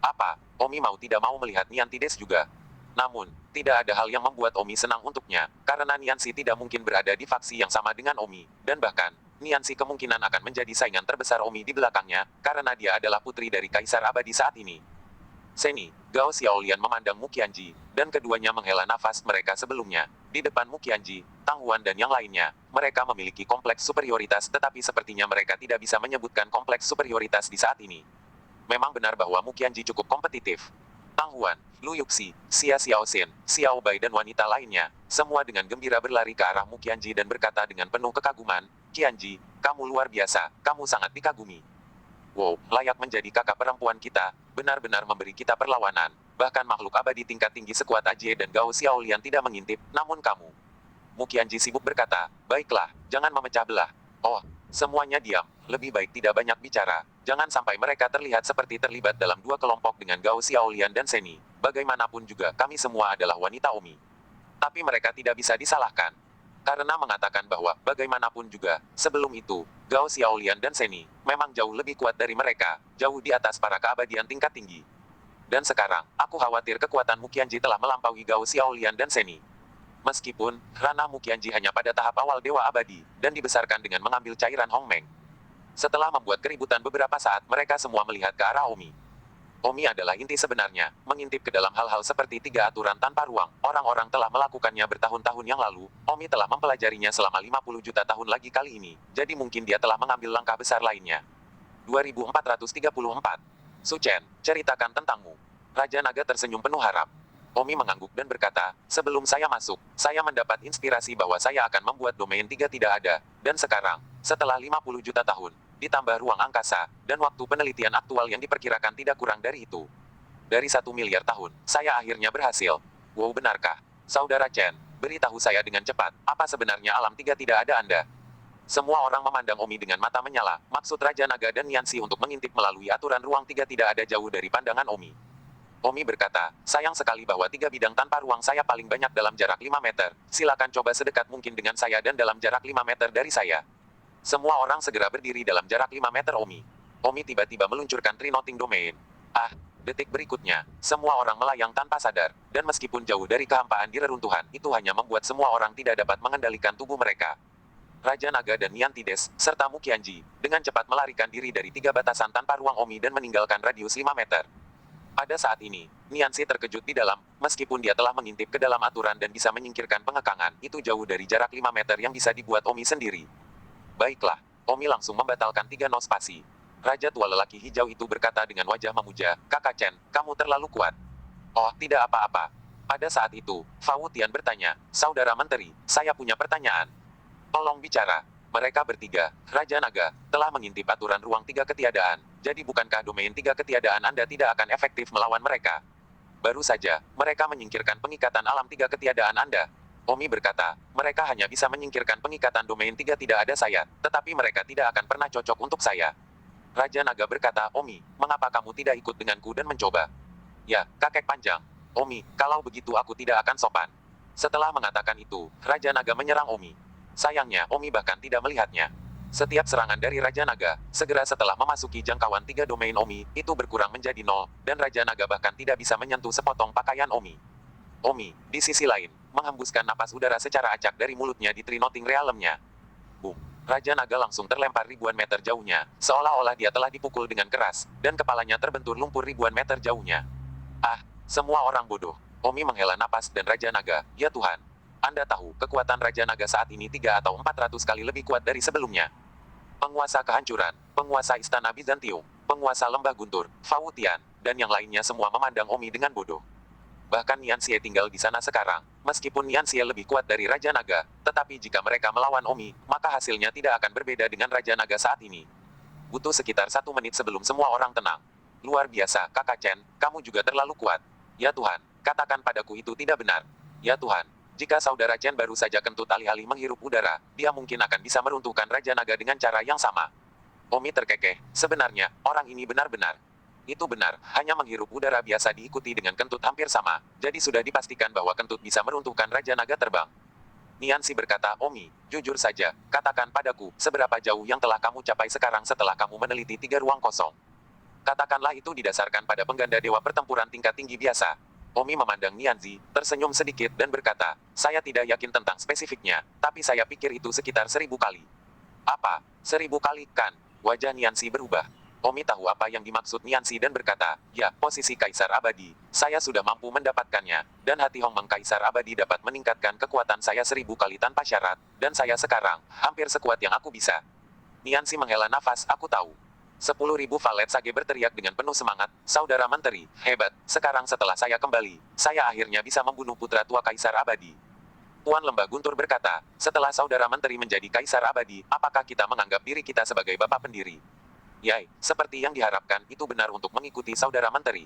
Apa? Omi mau tidak mau melihat Niantides juga. Namun, tidak ada hal yang membuat Omi senang untuknya, karena Niansi tidak mungkin berada di faksi yang sama dengan Omi, dan bahkan, Niansi kemungkinan akan menjadi saingan terbesar Omi di belakangnya, karena dia adalah putri dari Kaisar Abadi saat ini. Seni, Gao Xiaolian memandang Muqianji, dan keduanya menghela nafas mereka sebelumnya. Di depan Muqianji, Tang Huan dan yang lainnya, mereka memiliki kompleks superioritas tetapi sepertinya mereka tidak bisa menyebutkan kompleks superioritas di saat ini. Memang benar bahwa Muqianji cukup kompetitif. Tang Huan, Lu Yuxi, Xia Xiaoxian, Xiao Bai dan wanita lainnya, semua dengan gembira berlari ke arah Muqianji dan berkata dengan penuh kekaguman, Qianji, kamu luar biasa, kamu sangat dikagumi. Wow, layak menjadi kakak perempuan kita, benar-benar memberi kita perlawanan, bahkan makhluk abadi tingkat tinggi sekuat Ajie dan Gao Xiaolian tidak mengintip, namun kamu. Muqianji sibuk berkata, baiklah, jangan memecah belah. Oh, semuanya diam, lebih baik tidak banyak bicara, jangan sampai mereka terlihat seperti terlibat dalam 2 kelompok dengan Gao Xiaolian dan Seni, bagaimanapun juga kami semua adalah wanita Omi. Tapi mereka tidak bisa disalahkan. Karena mengatakan bahwa, bagaimanapun juga, sebelum itu, Gao Xiaolian dan Seni, memang jauh lebih kuat dari mereka, jauh di atas para keabadian tingkat tinggi. Dan sekarang, aku khawatir kekuatan Muqianji telah melampaui Gao Xiaolian dan Seni. Meskipun, ranah Muqianji hanya pada tahap awal Dewa Abadi, dan dibesarkan dengan mengambil cairan Hongmeng. Setelah membuat keributan beberapa saat, mereka semua melihat ke arah Omi. Omi adalah inti sebenarnya, mengintip ke dalam hal-hal seperti 3 aturan tanpa ruang. Orang-orang telah melakukannya bertahun-tahun yang lalu, Omi telah mempelajarinya selama 50 juta tahun lagi kali ini, jadi mungkin dia telah mengambil langkah besar lainnya. 2434. Su Chen, ceritakan tentangmu. Raja Naga tersenyum penuh harap. Omi mengangguk dan berkata, sebelum saya masuk, saya mendapat inspirasi bahwa saya akan membuat domain 3 tidak ada, dan sekarang, setelah 50 juta tahun, ditambah ruang angkasa, dan waktu penelitian aktual yang diperkirakan tidak kurang dari itu. Dari 1 miliar tahun, saya akhirnya berhasil. Wow, benarkah? Saudara Chen, beritahu saya dengan cepat, apa sebenarnya alam 3 tidak ada Anda? Semua orang memandang Omi dengan mata menyala, maksud Raja Naga dan Niansi untuk mengintip melalui aturan ruang 3 tidak ada jauh dari pandangan Omi. Omi berkata, sayang sekali bahwa 3 bidang tanpa ruang saya paling banyak dalam jarak 5 meter. Silakan coba sedekat mungkin dengan saya dan dalam jarak 5 meter dari saya. Semua orang segera berdiri dalam jarak 5 meter Omi. Omi tiba-tiba meluncurkan Trinoting Domain. Ah, detik berikutnya, semua orang melayang tanpa sadar, dan meskipun jauh dari kehampaan di reruntuhan, itu hanya membuat semua orang tidak dapat mengendalikan tubuh mereka. Raja Naga dan Niantides, serta Mukianji, dengan cepat melarikan diri dari 3 batasan tanpa ruang Omi dan meninggalkan radius 5 meter. Pada saat ini, Niansi terkejut di dalam, meskipun dia telah mengintip ke dalam aturan dan bisa menyingkirkan pengekangan, itu jauh dari jarak 5 meter yang bisa dibuat Omi sendiri. Baiklah, Omi langsung membatalkan 3 no spasi. Raja tua lelaki hijau itu berkata dengan wajah memuja, Kakak Chen, kamu terlalu kuat. Oh, tidak apa-apa. Pada saat itu, Fawu Tian bertanya, Saudara Menteri, saya punya pertanyaan. Tolong bicara. Mereka bertiga, Raja Naga, telah mengintip aturan ruang 3 ketiadaan, jadi bukankah domain 3 ketiadaan Anda tidak akan efektif melawan mereka? Baru saja, mereka menyingkirkan pengikatan alam 3 ketiadaan Anda. Omi berkata, mereka hanya bisa menyingkirkan pengikatan domain 3 tidak ada saya, tetapi mereka tidak akan pernah cocok untuk saya. Raja Naga berkata, Omi, mengapa kamu tidak ikut denganku dan mencoba? Ya, kakek panjang. Omi, kalau begitu aku tidak akan sopan. Setelah mengatakan itu, Raja Naga menyerang Omi. Sayangnya, Omi bahkan tidak melihatnya. Setiap serangan dari Raja Naga, segera setelah memasuki jangkauan 3 domain Omi, itu berkurang menjadi 0, dan Raja Naga bahkan tidak bisa menyentuh sepotong pakaian Omi. Omi, di sisi lain, menghembuskan napas udara secara acak dari mulutnya di Trinoting Realmnya. Boom. Raja Naga langsung terlempar ribuan meter jauhnya, seolah-olah dia telah dipukul dengan keras, dan kepalanya terbentur lumpur ribuan meter jauhnya. Ah, semua orang bodoh. Omi menghela napas dan Raja Naga, ya Tuhan. Anda tahu, kekuatan Raja Naga saat ini 3 atau 400 kali lebih kuat dari sebelumnya. Penguasa kehancuran, penguasa istana Bizantium, penguasa lembah guntur, Fawu Tian, dan yang lainnya semua memandang Omi dengan bodoh. Bahkan Nianxie tinggal di sana sekarang, meskipun Nianxie lebih kuat dari Raja Naga, tetapi jika mereka melawan Omi, maka hasilnya tidak akan berbeda dengan Raja Naga saat ini. Butuh sekitar 1 menit sebelum semua orang tenang. Luar biasa, Kakak Chen, kamu juga terlalu kuat. Ya Tuhan, katakan padaku itu tidak benar. Ya Tuhan. Jika Saudara Chen baru saja kentut alih-alih menghirup udara, dia mungkin akan bisa meruntuhkan Raja Naga dengan cara yang sama. Omi terkekeh, sebenarnya, orang ini benar-benar. Itu benar, hanya menghirup udara biasa diikuti dengan kentut hampir sama, jadi sudah dipastikan bahwa kentut bisa meruntuhkan Raja Naga terbang. Niansi berkata, Omi, jujur saja, katakan padaku, seberapa jauh yang telah kamu capai sekarang setelah kamu meneliti 3 ruang kosong. Katakanlah itu didasarkan pada pengganda dewa pertempuran tingkat tinggi biasa. Omi memandang Nianzi, tersenyum sedikit dan berkata, saya tidak yakin tentang spesifiknya, tapi saya pikir itu sekitar 1000 kali. Apa? 1000 kali, kan? Wajah Nianzi berubah. Omi tahu apa yang dimaksud Nianzi dan berkata, ya, posisi Kaisar Abadi, saya sudah mampu mendapatkannya, dan hati Hongmeng Kaisar Abadi dapat meningkatkan kekuatan saya 1000 kali tanpa syarat, dan saya sekarang, hampir sekuat yang aku bisa. Nianzi menghela nafas, aku tahu. 10.000 valet sage berteriak dengan penuh semangat, Saudara Menteri, hebat, sekarang setelah saya kembali, saya akhirnya bisa membunuh putra tua Kaisar Abadi. Tuan Lembah Guntur berkata, setelah Saudara Menteri menjadi Kaisar Abadi, apakah kita menganggap diri kita sebagai Bapak Pendiri? Yai, seperti yang diharapkan, itu benar untuk mengikuti Saudara Menteri.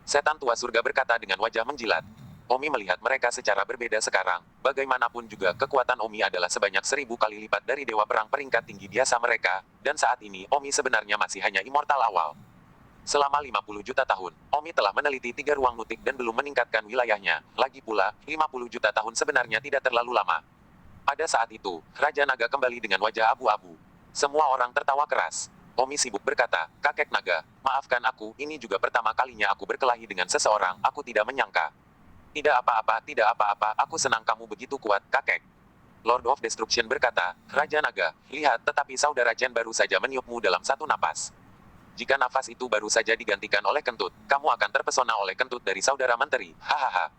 Setan tua surga berkata dengan wajah menjilat. Omi melihat mereka secara berbeda sekarang, bagaimanapun juga kekuatan Omi adalah sebanyak 1000 kali lipat dari dewa perang peringkat tinggi biasa mereka, dan saat ini Omi sebenarnya masih hanya immortal awal. Selama 50 juta tahun, Omi telah meneliti 3 ruang nutik dan belum meningkatkan wilayahnya, lagi pula, 50 juta tahun sebenarnya tidak terlalu lama. Pada saat itu, Raja Naga kembali dengan wajah abu-abu. Semua orang tertawa keras. Omi sibuk berkata, Kakek Naga, maafkan aku, ini juga pertama kalinya aku berkelahi dengan seseorang, aku tidak menyangka. Tidak apa-apa, tidak apa-apa, aku senang kamu begitu kuat, kakek. Lord of Destruction berkata, Raja Naga, lihat, tetapi Saudara Chen baru saja meniupmu dalam satu napas. Jika nafas itu baru saja digantikan oleh kentut, kamu akan terpesona oleh kentut dari Saudara Menteri, hahaha.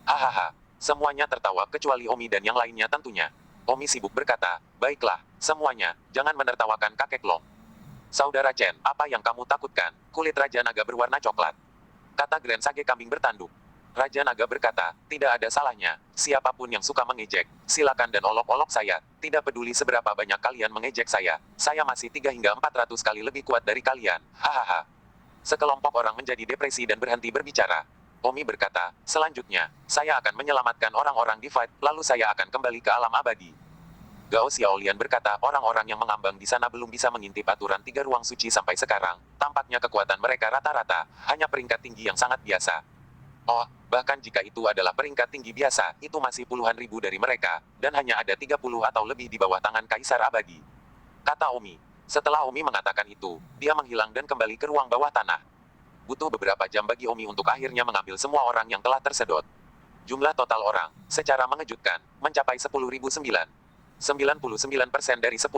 Hahaha. Semuanya tertawa kecuali Omi dan yang lainnya tentunya. Omi sibuk berkata, baiklah, semuanya, jangan menertawakan kakek Long. Saudara Chen, apa yang kamu takutkan? Kulit Raja Naga berwarna coklat. kata Grand Sage kambing bertanduk. Raja Naga berkata, tidak ada salahnya. Siapapun yang suka mengejek, silakan dan olok-olok saya. Tidak peduli seberapa banyak kalian mengejek saya. Saya masih 3 hingga 400 kali lebih kuat dari kalian. Hahaha. Sekelompok orang menjadi depresi dan berhenti berbicara. Omi berkata, selanjutnya, saya akan menyelamatkan orang-orang di fight, lalu saya akan kembali ke alam abadi. Gao Xiaolian berkata, orang-orang yang mengambang di sana belum bisa mengintip aturan 3 ruang suci sampai sekarang. Tampaknya kekuatan mereka rata-rata, hanya peringkat tinggi yang sangat biasa. Oh, bahkan jika itu adalah peringkat tinggi biasa, itu masih puluhan ribu dari mereka, dan hanya ada 30 atau lebih di bawah tangan Kaisar Abadi. Kata Omi. Setelah Omi mengatakan itu, dia menghilang dan kembali ke ruang bawah tanah. Butuh beberapa jam bagi Omi untuk akhirnya mengambil semua orang yang telah tersedot. Jumlah total orang, secara mengejutkan, mencapai 10.009. 99% dari 10.009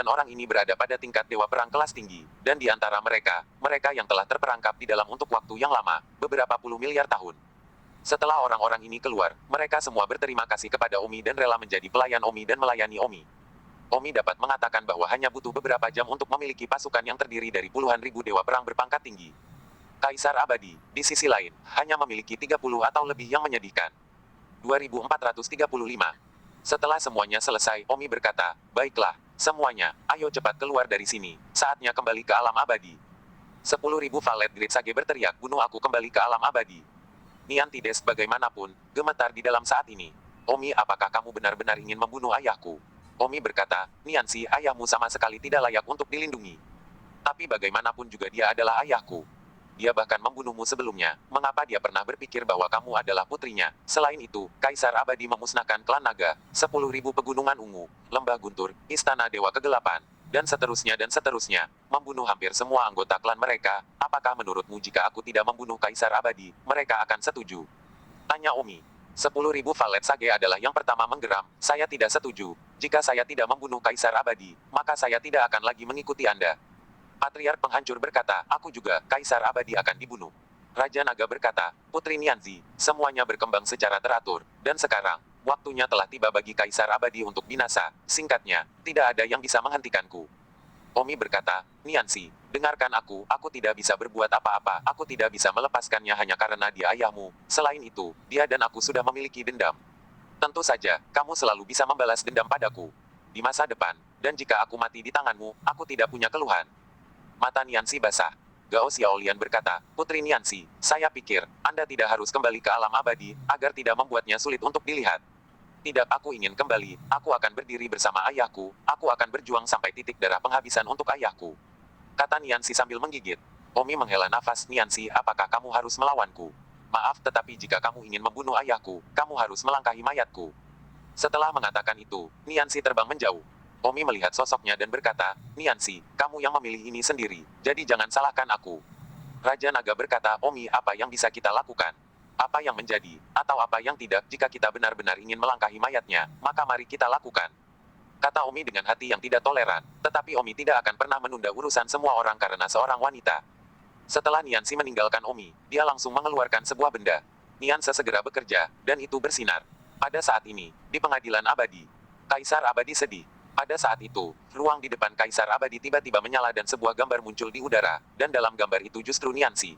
orang ini berada pada tingkat dewa perang kelas tinggi, dan di antara mereka, mereka yang telah terperangkap di dalam untuk waktu yang lama, beberapa puluh miliar tahun. Setelah orang-orang ini keluar, mereka semua berterima kasih kepada Omi dan rela menjadi pelayan Omi dan melayani Omi. Omi dapat mengatakan bahwa hanya butuh beberapa jam untuk memiliki pasukan yang terdiri dari puluhan ribu dewa perang berpangkat tinggi. Kaisar Abadi, di sisi lain, hanya memiliki 30 atau lebih yang menyedihkan. 2435. Setelah semuanya selesai, Omi berkata, baiklah, semuanya, ayo cepat keluar dari sini, saatnya kembali ke alam abadi. 10.000 valet Great Sage berteriak, bunuh aku kembali ke alam abadi. Nian Tides bagaimanapun, gemetar di dalam saat ini. Omi, apakah kamu benar-benar ingin membunuh ayahku? Omi berkata, Niansi, ayahmu sama sekali tidak layak untuk dilindungi. Tapi bagaimanapun juga dia adalah ayahku. Dia bahkan membunuhmu sebelumnya, mengapa dia pernah berpikir bahwa kamu adalah putrinya? Selain itu, Kaisar Abadi memusnahkan klan naga, 10.000 pegunungan ungu, lembah guntur, istana dewa kegelapan, dan seterusnya, membunuh hampir semua anggota klan mereka. Apakah menurutmu jika aku tidak membunuh Kaisar Abadi, mereka akan setuju? Tanya Omi. 10.000 valet Sage adalah yang pertama menggeram, saya tidak setuju. Jika saya tidak membunuh Kaisar Abadi, maka saya tidak akan lagi mengikuti Anda. Patriark penghancur berkata, aku juga, Kaisar Abadi akan dibunuh. Raja Naga berkata, Putri Nianzi, semuanya berkembang secara teratur, dan sekarang, waktunya telah tiba bagi Kaisar Abadi untuk binasa. Singkatnya, tidak ada yang bisa menghentikanku. Omi berkata, Nianzi, dengarkan aku tidak bisa berbuat apa-apa, aku tidak bisa melepaskannya hanya karena dia ayahmu. Selain itu, dia dan aku sudah memiliki dendam. Tentu saja, kamu selalu bisa membalas dendam padaku. Di masa depan, dan jika aku mati di tanganmu, aku tidak punya keluhan. Mata Nianzi basah. Gao Xiaolian berkata, Putri Nianzi, saya pikir, Anda tidak harus kembali ke alam abadi, agar tidak membuatnya sulit untuk dilihat. Tidak, aku ingin kembali, aku akan berdiri bersama ayahku, aku akan berjuang sampai titik darah penghabisan untuk ayahku. Kata Nianzi sambil menggigit. Omi menghela nafas, Nianzi, apakah kamu harus melawanku? Maaf, tetapi jika kamu ingin membunuh ayahku, kamu harus melangkahi mayatku. Setelah mengatakan itu, Nianzi terbang menjauh. Omi melihat sosoknya dan berkata, Nianzi, kamu yang memilih ini sendiri, jadi jangan salahkan aku. Raja Naga berkata, Omi, apa yang bisa kita lakukan? Apa yang menjadi, atau apa yang tidak, jika kita benar-benar ingin melangkahi mayatnya, maka mari kita lakukan. Kata Omi dengan hati yang tidak toleran, tetapi Omi tidak akan pernah menunda urusan semua orang karena seorang wanita. Setelah Nianzi meninggalkan Omi, dia langsung mengeluarkan sebuah benda. Nianzi segera bekerja, dan itu bersinar. Pada saat ini, di pengadilan abadi, Kaisar Abadi sedih. Pada saat itu, ruang di depan Kaisar Abadi tiba-tiba menyala dan sebuah gambar muncul di udara, dan dalam gambar itu justru Nianzi.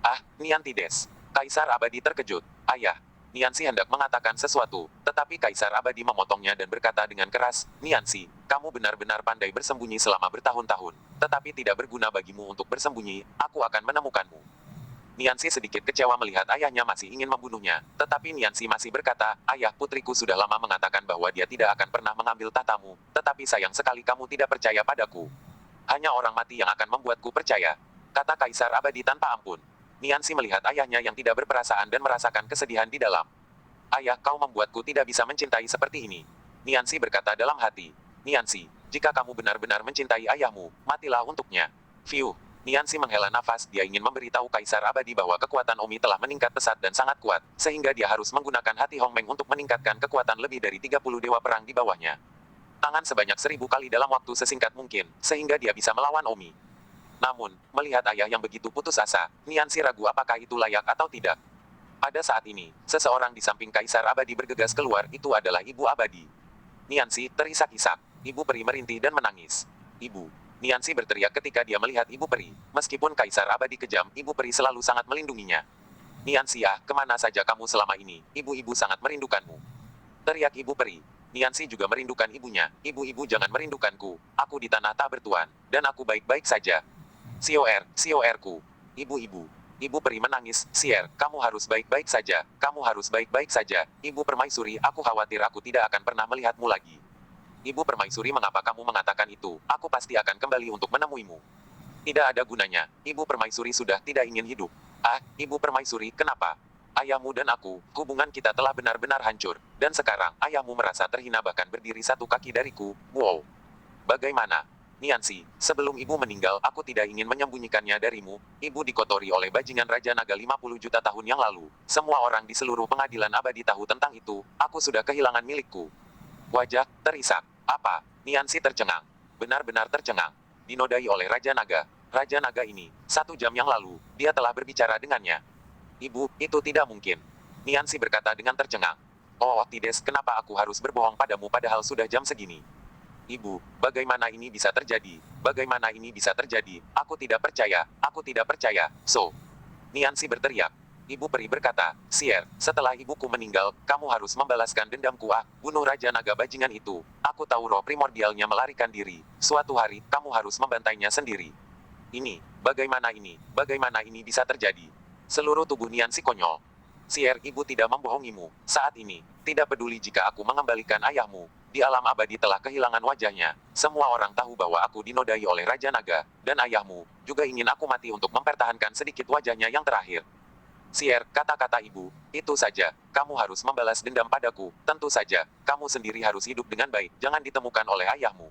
Ah, Nian Tides. Kaisar Abadi terkejut. Ayah. Nianzi hendak mengatakan sesuatu, tetapi Kaisar Abadi memotongnya dan berkata dengan keras, Nianzi, kamu benar-benar pandai bersembunyi selama bertahun-tahun, tetapi tidak berguna bagimu untuk bersembunyi, aku akan menemukanmu. Nianzi sedikit kecewa melihat ayahnya masih ingin membunuhnya, tetapi Nianzi masih berkata, ayah, putriku sudah lama mengatakan bahwa dia tidak akan pernah mengambil tahtamu, tetapi sayang sekali kamu tidak percaya padaku. Hanya orang mati yang akan membuatku percaya. Kata Kaisar Abadi tanpa ampun. Nianzi melihat ayahnya yang tidak berperasaan dan merasakan kesedihan di dalam. Ayah, kau membuatku tidak bisa mencintai seperti ini. Nianzi berkata dalam hati. Nianzi, jika kamu benar-benar mencintai ayahmu, matilah untuknya. Fiu. Nianzi menghela nafas, dia ingin memberitahu Kaisar Abadi bahwa kekuatan Omi telah meningkat pesat dan sangat kuat, sehingga dia harus menggunakan hati Hongmeng untuk meningkatkan kekuatan lebih dari 30 dewa perang di bawahnya. Tangan sebanyak 1000 kali dalam waktu sesingkat mungkin, sehingga dia bisa melawan Omi. Namun, melihat ayah yang begitu putus asa, Nianzi ragu apakah itu layak atau tidak. Pada saat ini, seseorang di samping Kaisar Abadi bergegas keluar, itu adalah Ibu Abadi. Nianzi terisak-isak. Ibu peri merintih dan menangis. Ibu. Niansi berteriak ketika dia melihat Ibu Peri. Meskipun Kaisar Abadi kejam, Ibu Peri selalu sangat melindunginya. Niansi kemana saja kamu selama ini? Ibu-ibu sangat merindukanmu. Teriak Ibu Peri. Niansi juga merindukan ibunya. Ibu-ibu jangan merindukanku. Aku di tanah tak bertuan. Dan aku baik-baik saja. Siorku. Ibu-ibu. Ibu Peri menangis. Sier, kamu harus baik-baik saja. Kamu harus baik-baik saja. Ibu Permaisuri, aku khawatir aku tidak akan pernah melihatmu lagi. Ibu Permaisuri, mengapa kamu mengatakan itu? Aku pasti akan kembali untuk menemuimu. Tidak ada gunanya. Ibu Permaisuri sudah tidak ingin hidup. Ibu Permaisuri, kenapa? Ayahmu dan aku, hubungan kita telah benar-benar hancur. Dan sekarang, ayahmu merasa terhina bahkan berdiri satu kaki dariku. Wow. Bagaimana? Niansi, sebelum ibu meninggal, aku tidak ingin menyembunyikannya darimu. Ibu dikotori oleh bajingan Raja Naga 50 juta tahun yang lalu. Semua orang di seluruh pengadilan abadi tahu tentang itu. Aku sudah kehilangan milikku. Wajah terisak. Apa? Niansi tercengang. Benar-benar tercengang. Dinodai oleh Raja Naga. Raja Naga ini, 1 jam yang lalu, dia telah berbicara dengannya. Ibu, itu tidak mungkin. Niansi berkata dengan tercengang. Oh, Tides, kenapa aku harus berbohong padamu padahal sudah jam segini? Ibu, bagaimana ini bisa terjadi? Bagaimana ini bisa terjadi? Aku tidak percaya, aku tidak percaya. Niansi berteriak. Ibu Peri berkata, Sier, setelah ibuku meninggal, kamu harus membalaskan dendamku. Bunuh Raja Naga bajingan itu. Aku tahu roh primordialnya melarikan diri. Suatu hari, kamu harus membantainya sendiri. Bagaimana ini bisa terjadi? Seluruh tubuh Niansi konyol. Sier, ibu tidak membohongimu. Saat ini, tidak peduli jika aku mengembalikan ayahmu. Di alam abadi telah kehilangan wajahnya. Semua orang tahu bahwa aku dinodai oleh Raja Naga. Dan ayahmu, juga ingin aku mati untuk mempertahankan sedikit wajahnya yang terakhir. Sier, kata-kata ibu, itu saja. Kamu harus membalas dendam padaku. Tentu saja, kamu sendiri harus hidup dengan baik. Jangan ditemukan oleh ayahmu.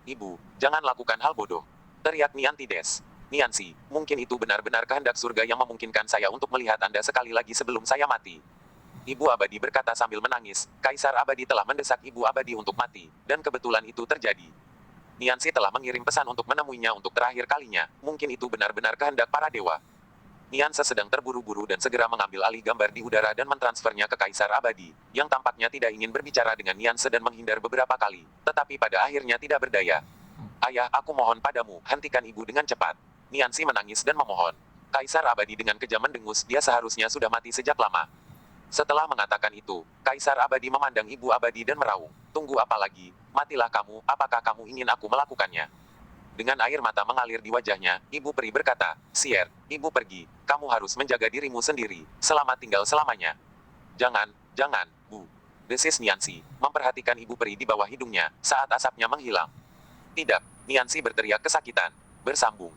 Ibu, jangan lakukan hal bodoh. Teriak Niantides. Niansi, mungkin itu benar-benar kehendak surga yang memungkinkan saya untuk melihat Anda sekali lagi sebelum saya mati. Ibu Abadi berkata sambil menangis. Kaisar Abadi telah mendesak Ibu Abadi untuk mati, dan kebetulan itu terjadi. Niansi telah mengirim pesan untuk menemuinya untuk terakhir kalinya. Mungkin itu benar-benar kehendak para dewa. Nianse sedang terburu-buru dan segera mengambil alih gambar di udara dan mentransfernya ke Kaisar Abadi, yang tampaknya tidak ingin berbicara dengan Nianse dan menghindar beberapa kali, tetapi pada akhirnya tidak berdaya. Ayah, aku mohon padamu, hentikan ibu dengan cepat. Niansi menangis dan memohon. Kaisar Abadi dengan kejam mendengus, dia seharusnya sudah mati sejak lama. Setelah mengatakan itu, Kaisar Abadi memandang Ibu Abadi dan meraung. Tunggu apa lagi? Matilah kamu, apakah kamu ingin aku melakukannya? Dengan air mata mengalir di wajahnya, Ibu Peri berkata, Sier, ibu pergi, kamu harus menjaga dirimu sendiri, selamat tinggal selamanya. Jangan, Bu. Desis Niansi, memperhatikan Ibu Peri di bawah hidungnya, saat asapnya menghilang. Tidak, Niansi berteriak kesakitan. Bersambung.